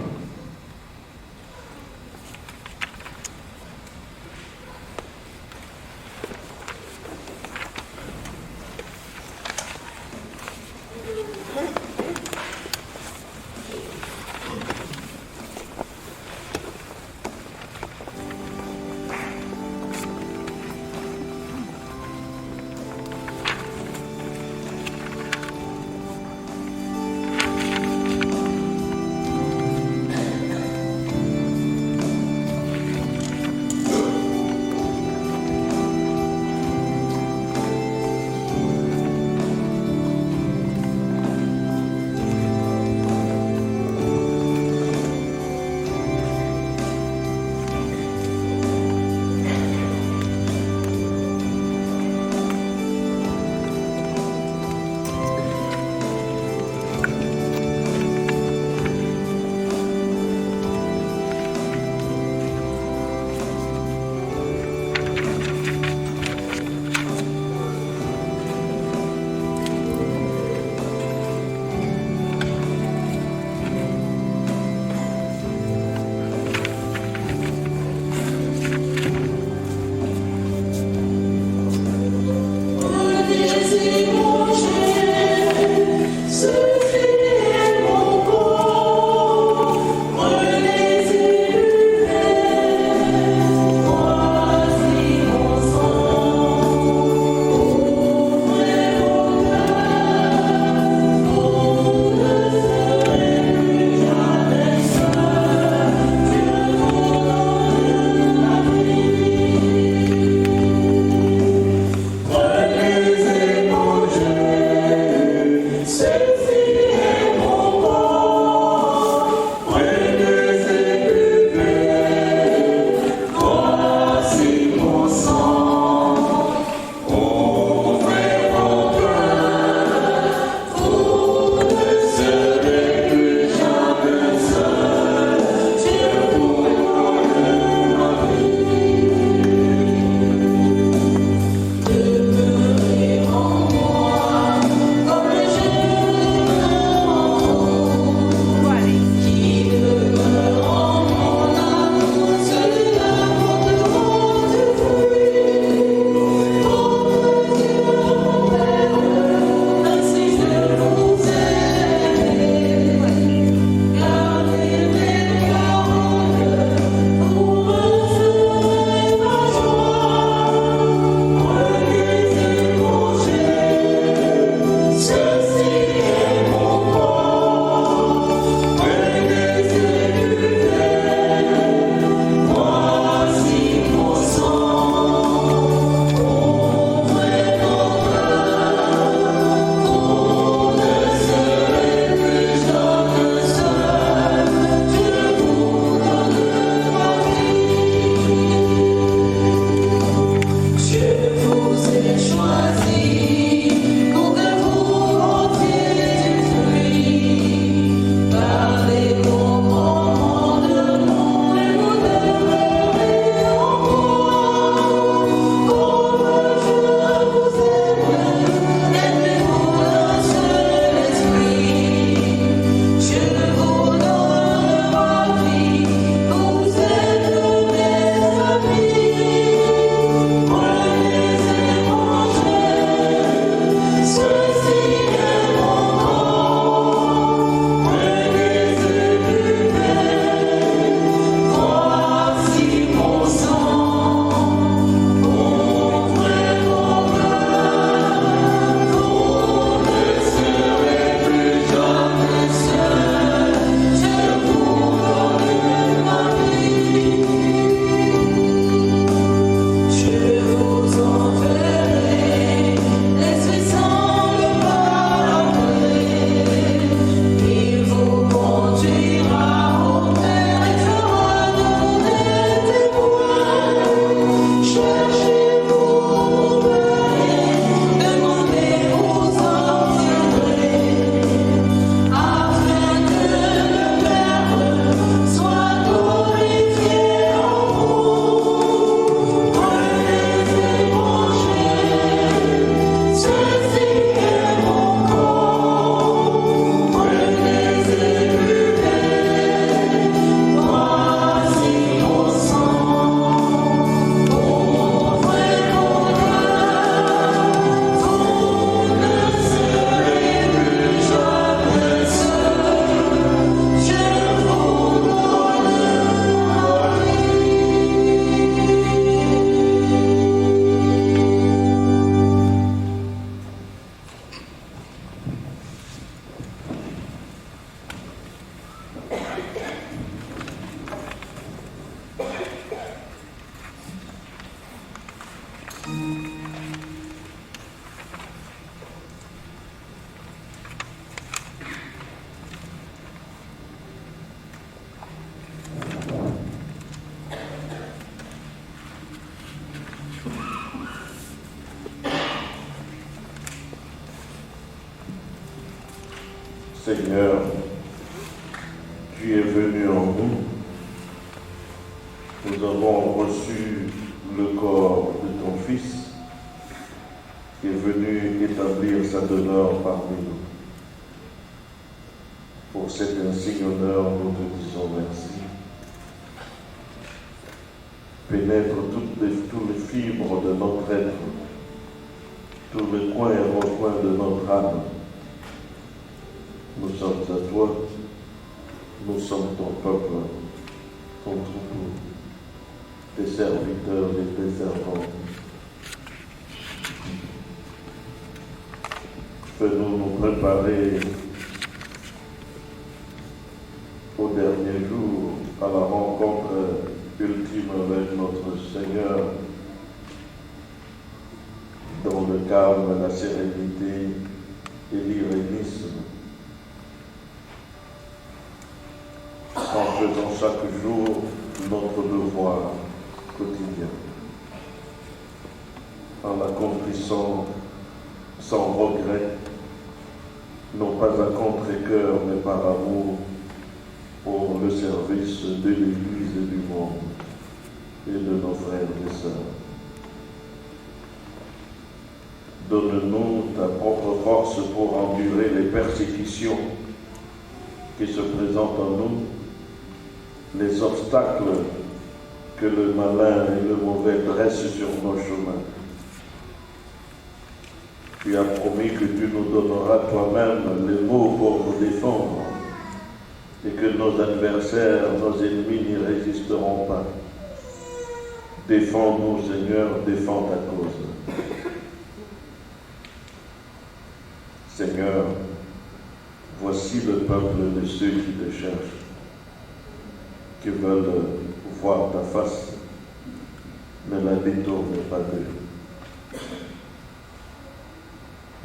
Seigneur, tu es venu en nous. Nous avons reçu le corps de ton Fils qui est venu établir sa demeure parmi nous. Pour cet insigne honneur, nous te disons merci. Pénètre tous les fibres de notre être, tous les coins et recoins de notre âme. Nous sommes à toi, nous sommes ton peuple, ton troupeau, tes serviteurs et tes servantes. Fais-nous nous préparer au dernier jour à la rencontre ultime avec notre Seigneur dans le calme, la sérénité et l'irénisme, en faisant chaque jour notre devoir quotidien, en l'accomplissant sans regret, non pas à contre-cœur, mais par amour pour le service de l'Église et du monde et de nos frères et sœurs. Donne-nous ta propre force pour endurer les persécutions qui se présentent en nous, les obstacles que le malin et le mauvais dressent sur nos chemins. Tu as promis que tu nous donneras toi-même les mots pour nous défendre et que nos adversaires, nos ennemis n'y résisteront pas. Défends-nous, Seigneur, défends ta cause. Seigneur, voici le peuple de ceux qui te cherchent, qui veulent voir ta face, ne la détourne pas d'eux.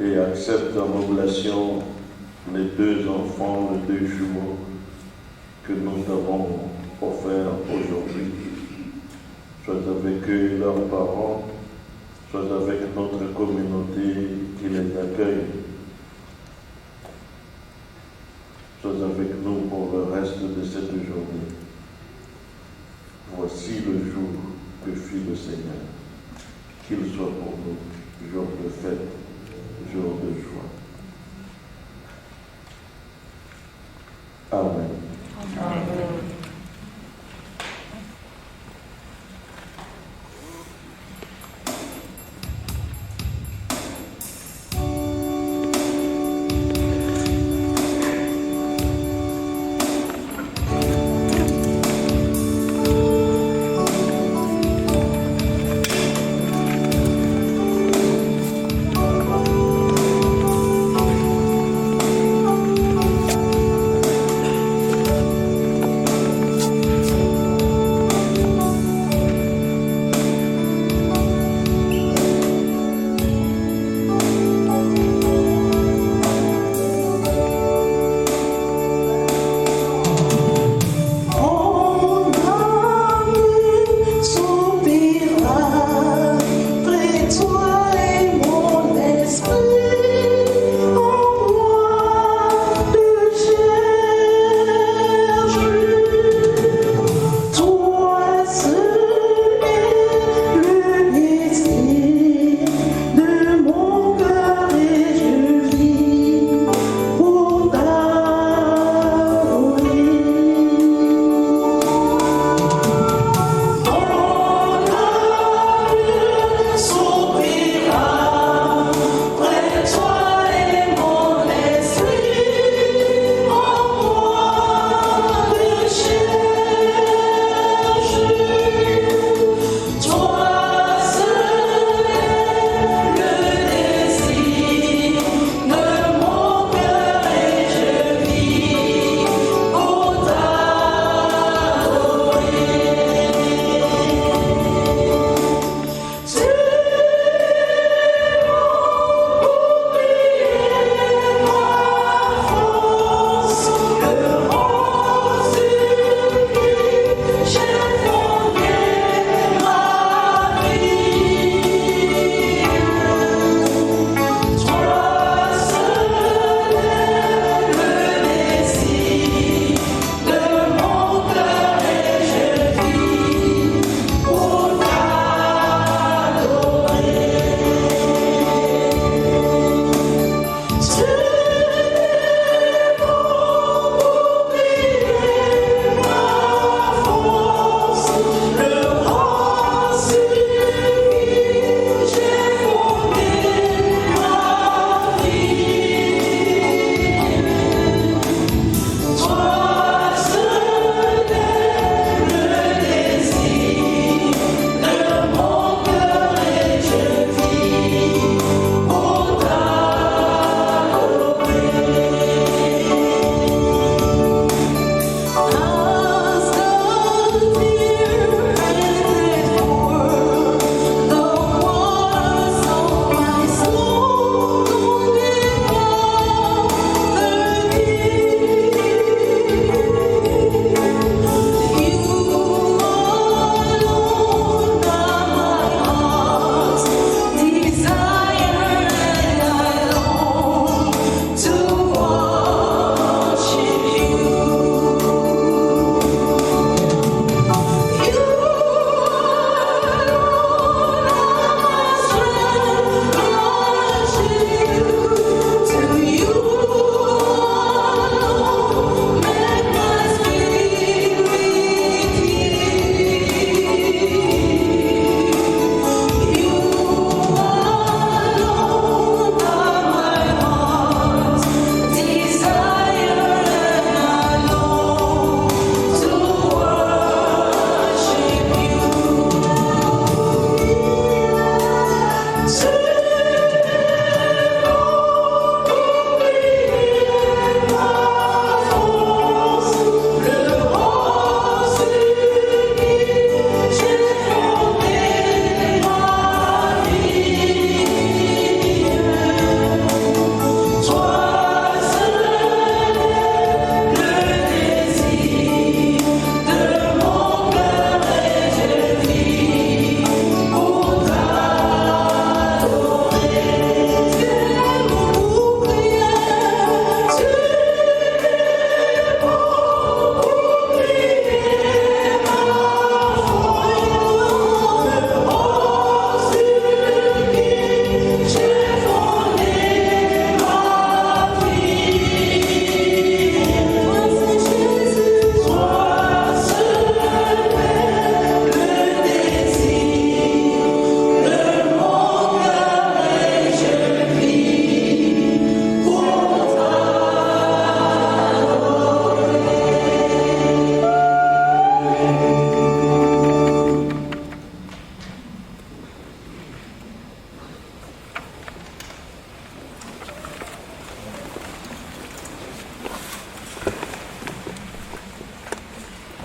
Et accepte en oblation les 2 enfants, les 2 jumeaux que nous t'avons offerts aujourd'hui. Sois avec eux et leurs parents, sois avec notre communauté qui les accueille. Sois avec nous pour le reste de cette journée. Voici le jour que fit le Seigneur. Qu'il soit pour nous jour de fête, jour de joie. Amen. Amen.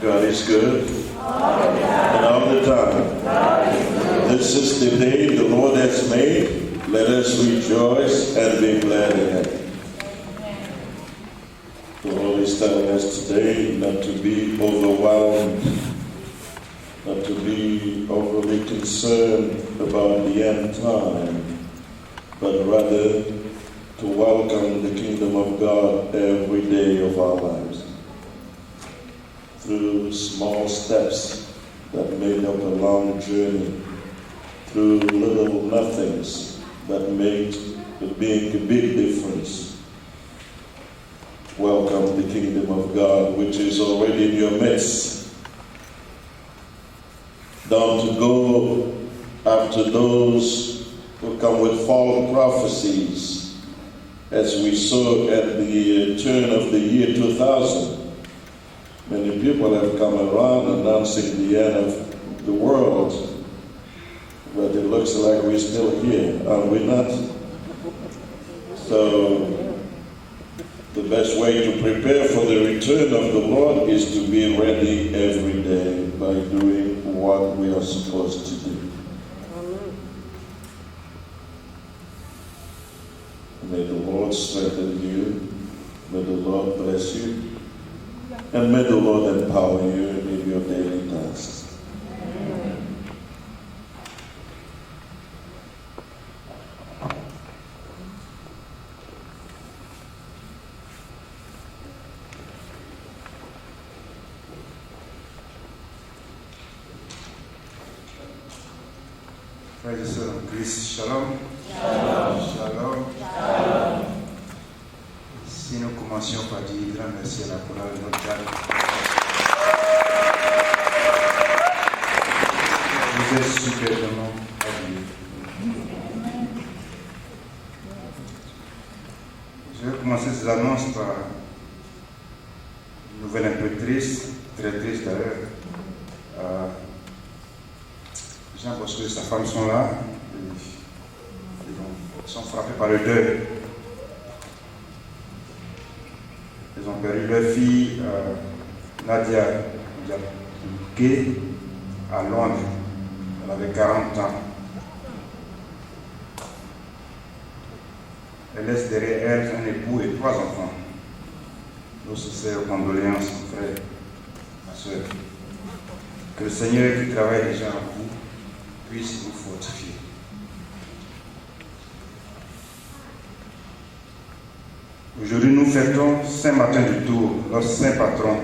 God is good. And all the time. This is the day the Lord has made. Let us rejoice and be glad in it. The Lord is telling us today not to be overwhelmed, not to be overly concerned about the end time, but rather to welcome the kingdom of God every day of our lives. Through small steps that make up a long journey, through little nothings that make a big difference. Welcome the kingdom of God, which is already in your midst. Don't go after those who come with false prophecies, as we saw at the turn of the year 2000. Many people have come around announcing the end of the world, but it looks like we're still here, are we not? So, the best way to prepare for the return of the Lord is to be ready every day by doing what we are supposed to do. May the Lord strengthen you. May the Lord bless you. And may the Lord empower you in your daily tasks. Frères et sœurs en Christ, shalom. Shalom. Shalom. Shalom. Si nous commencions par dire grand merci à la parole de notre Père. Vous êtes superbement habillés. Je vais commencer ces annonces par une nouvelle un peu triste, très triste d'ailleurs. Jean Bosco et sa femme sont là. Ils sont frappés par le deuil. Ils ont perdu leur fille, Nadia Gay, à Londres. Elle avait 40 ans. Elle laisse derrière elle un époux et 3 enfants. Nos sincères condoléances, mon frère, ma soeur. Que le Seigneur qui travaille déjà en vous puisse vous fortifier. Aujourd'hui, nous fêtons Saint-Martin du Tour, notre saint patron.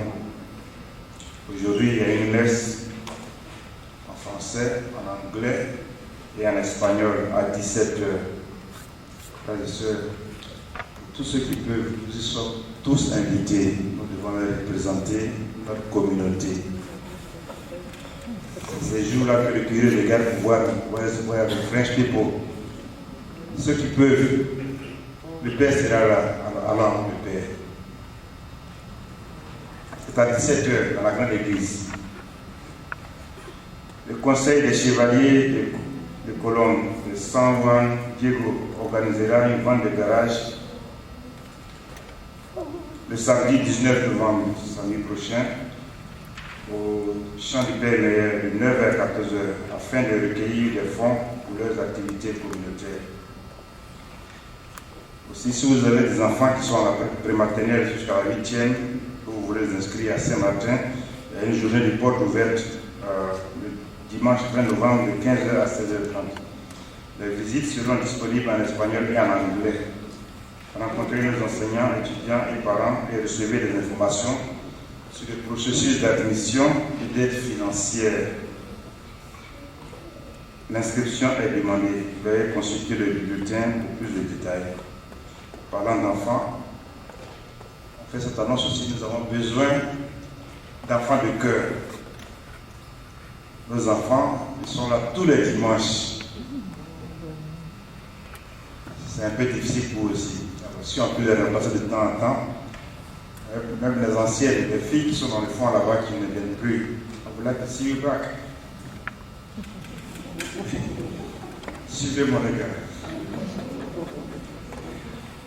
Aujourd'hui, il y a une messe en français, en anglais et en espagnol à 17h. Frères et sœurs, tous ceux qui peuvent, nous y sommes tous invités. Nous devons représenter notre communauté. Ces jours-là que le curé regarde pour voir the French people. Ceux qui peuvent, le Père sera là, alors le Père. C'est à 17h dans la grande église. Le conseil des chevaliers de Colombe de San Juan Diego organisera une vente de garage le samedi 19 novembre, samedi prochain, au champ du Père Meilleur de 9h à 14h afin de recueillir des fonds pour leurs activités communautaires. Aussi, si vous avez des enfants qui sont à la prématernelle jusqu'à la 8e, vous voulez les inscrire à Saint-Martin, il y a une journée de porte ouverte le dimanche 20 novembre de 15h à 16h30. Les visites seront disponibles en espagnol et en anglais. Rencontrez nos enseignants, étudiants et parents et recevez des informations sur le processus d'admission et d'aide financière. L'inscription est demandée. Veuillez consulter le bulletin pour plus de détails. Parlant d'enfants, on fait cette annonce aussi, nous avons besoin d'enfants de cœur. Nos enfants, ils sont là tous les dimanches. C'est un peu difficile pour eux aussi. Si on peut les remplacer de temps en temps, même les anciennes, les filles qui sont dans le fond là-bas qui ne viennent plus, on would like to see you back. Suivez mon regard.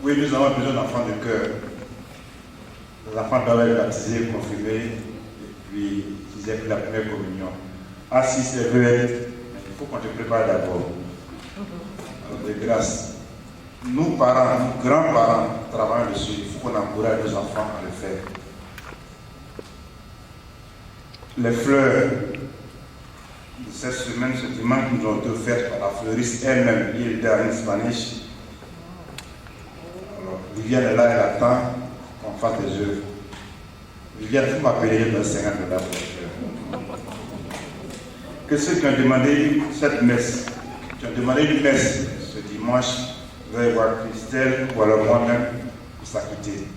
Oui, nous avons besoin d'enfants de cœur. Les enfants doivent être baptisés, confirmés, et puis ils aient pris la première communion. Ah, si c'est vrai, il faut qu'on te prépare d'abord. Alors, de grâce. Nous, parents, nous, grands-parents, travaillons dessus. Il faut qu'on encourage nos enfants à le faire. Les fleurs de cette semaine, ce dimanche, nous ont été offertes par la fleuriste elle-même, Hilda en Spanish. Alors, Viviane est là, elle attend qu'on fasse des œuvres. Viviane, vous m'appelez dans 50 $ pour les fleurs. Que ceux qui ont demandé cette messe, qui ont demandé une messe ce dimanche, veuillez voir Christelle ou alors moi-même pour s'acquitter.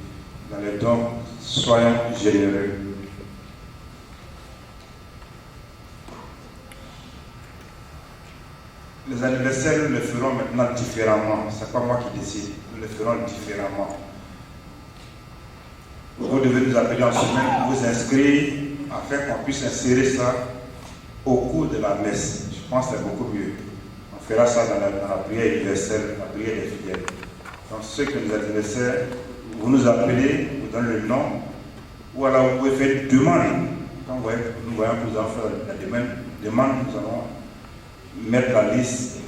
Dans les dons, soyons généreux. Les anniversaires, nous les ferons maintenant différemment. Ce n'est pas moi qui décide. Nous les ferons différemment. Vous devez nous appeler en semaine pour vous inscrire afin qu'on puisse insérer ça au cours de la messe. Je pense que c'est beaucoup mieux. On fera ça dans la prière universelle, la prière des fidèles. Donc ceux qui ont des anniversaires, vous nous appelez, vous donnez le nom, ou alors vous pouvez faire une demande. Quand nous voyons que vous allons faire la demande, nous allons mettre la liste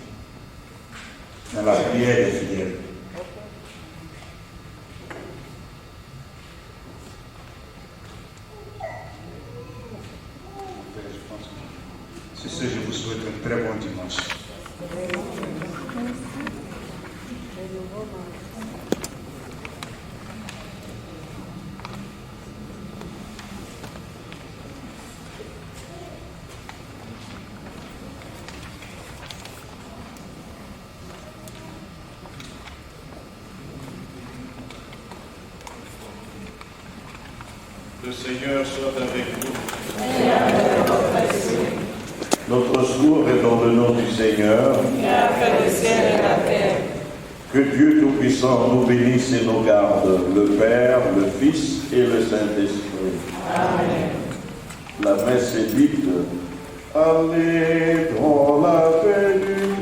dans la prière des fidèles. C'est ce que je vous souhaite un très bon dimanche. Le Seigneur soit avec vous. Notre secours est dans le nom du Seigneur. Qui a fait le ciel et la terre. Que Dieu Tout-Puissant nous bénisse et nous garde, le Père, le Fils et le Saint-Esprit. Amen. La messe est dite. Allez dans la paix du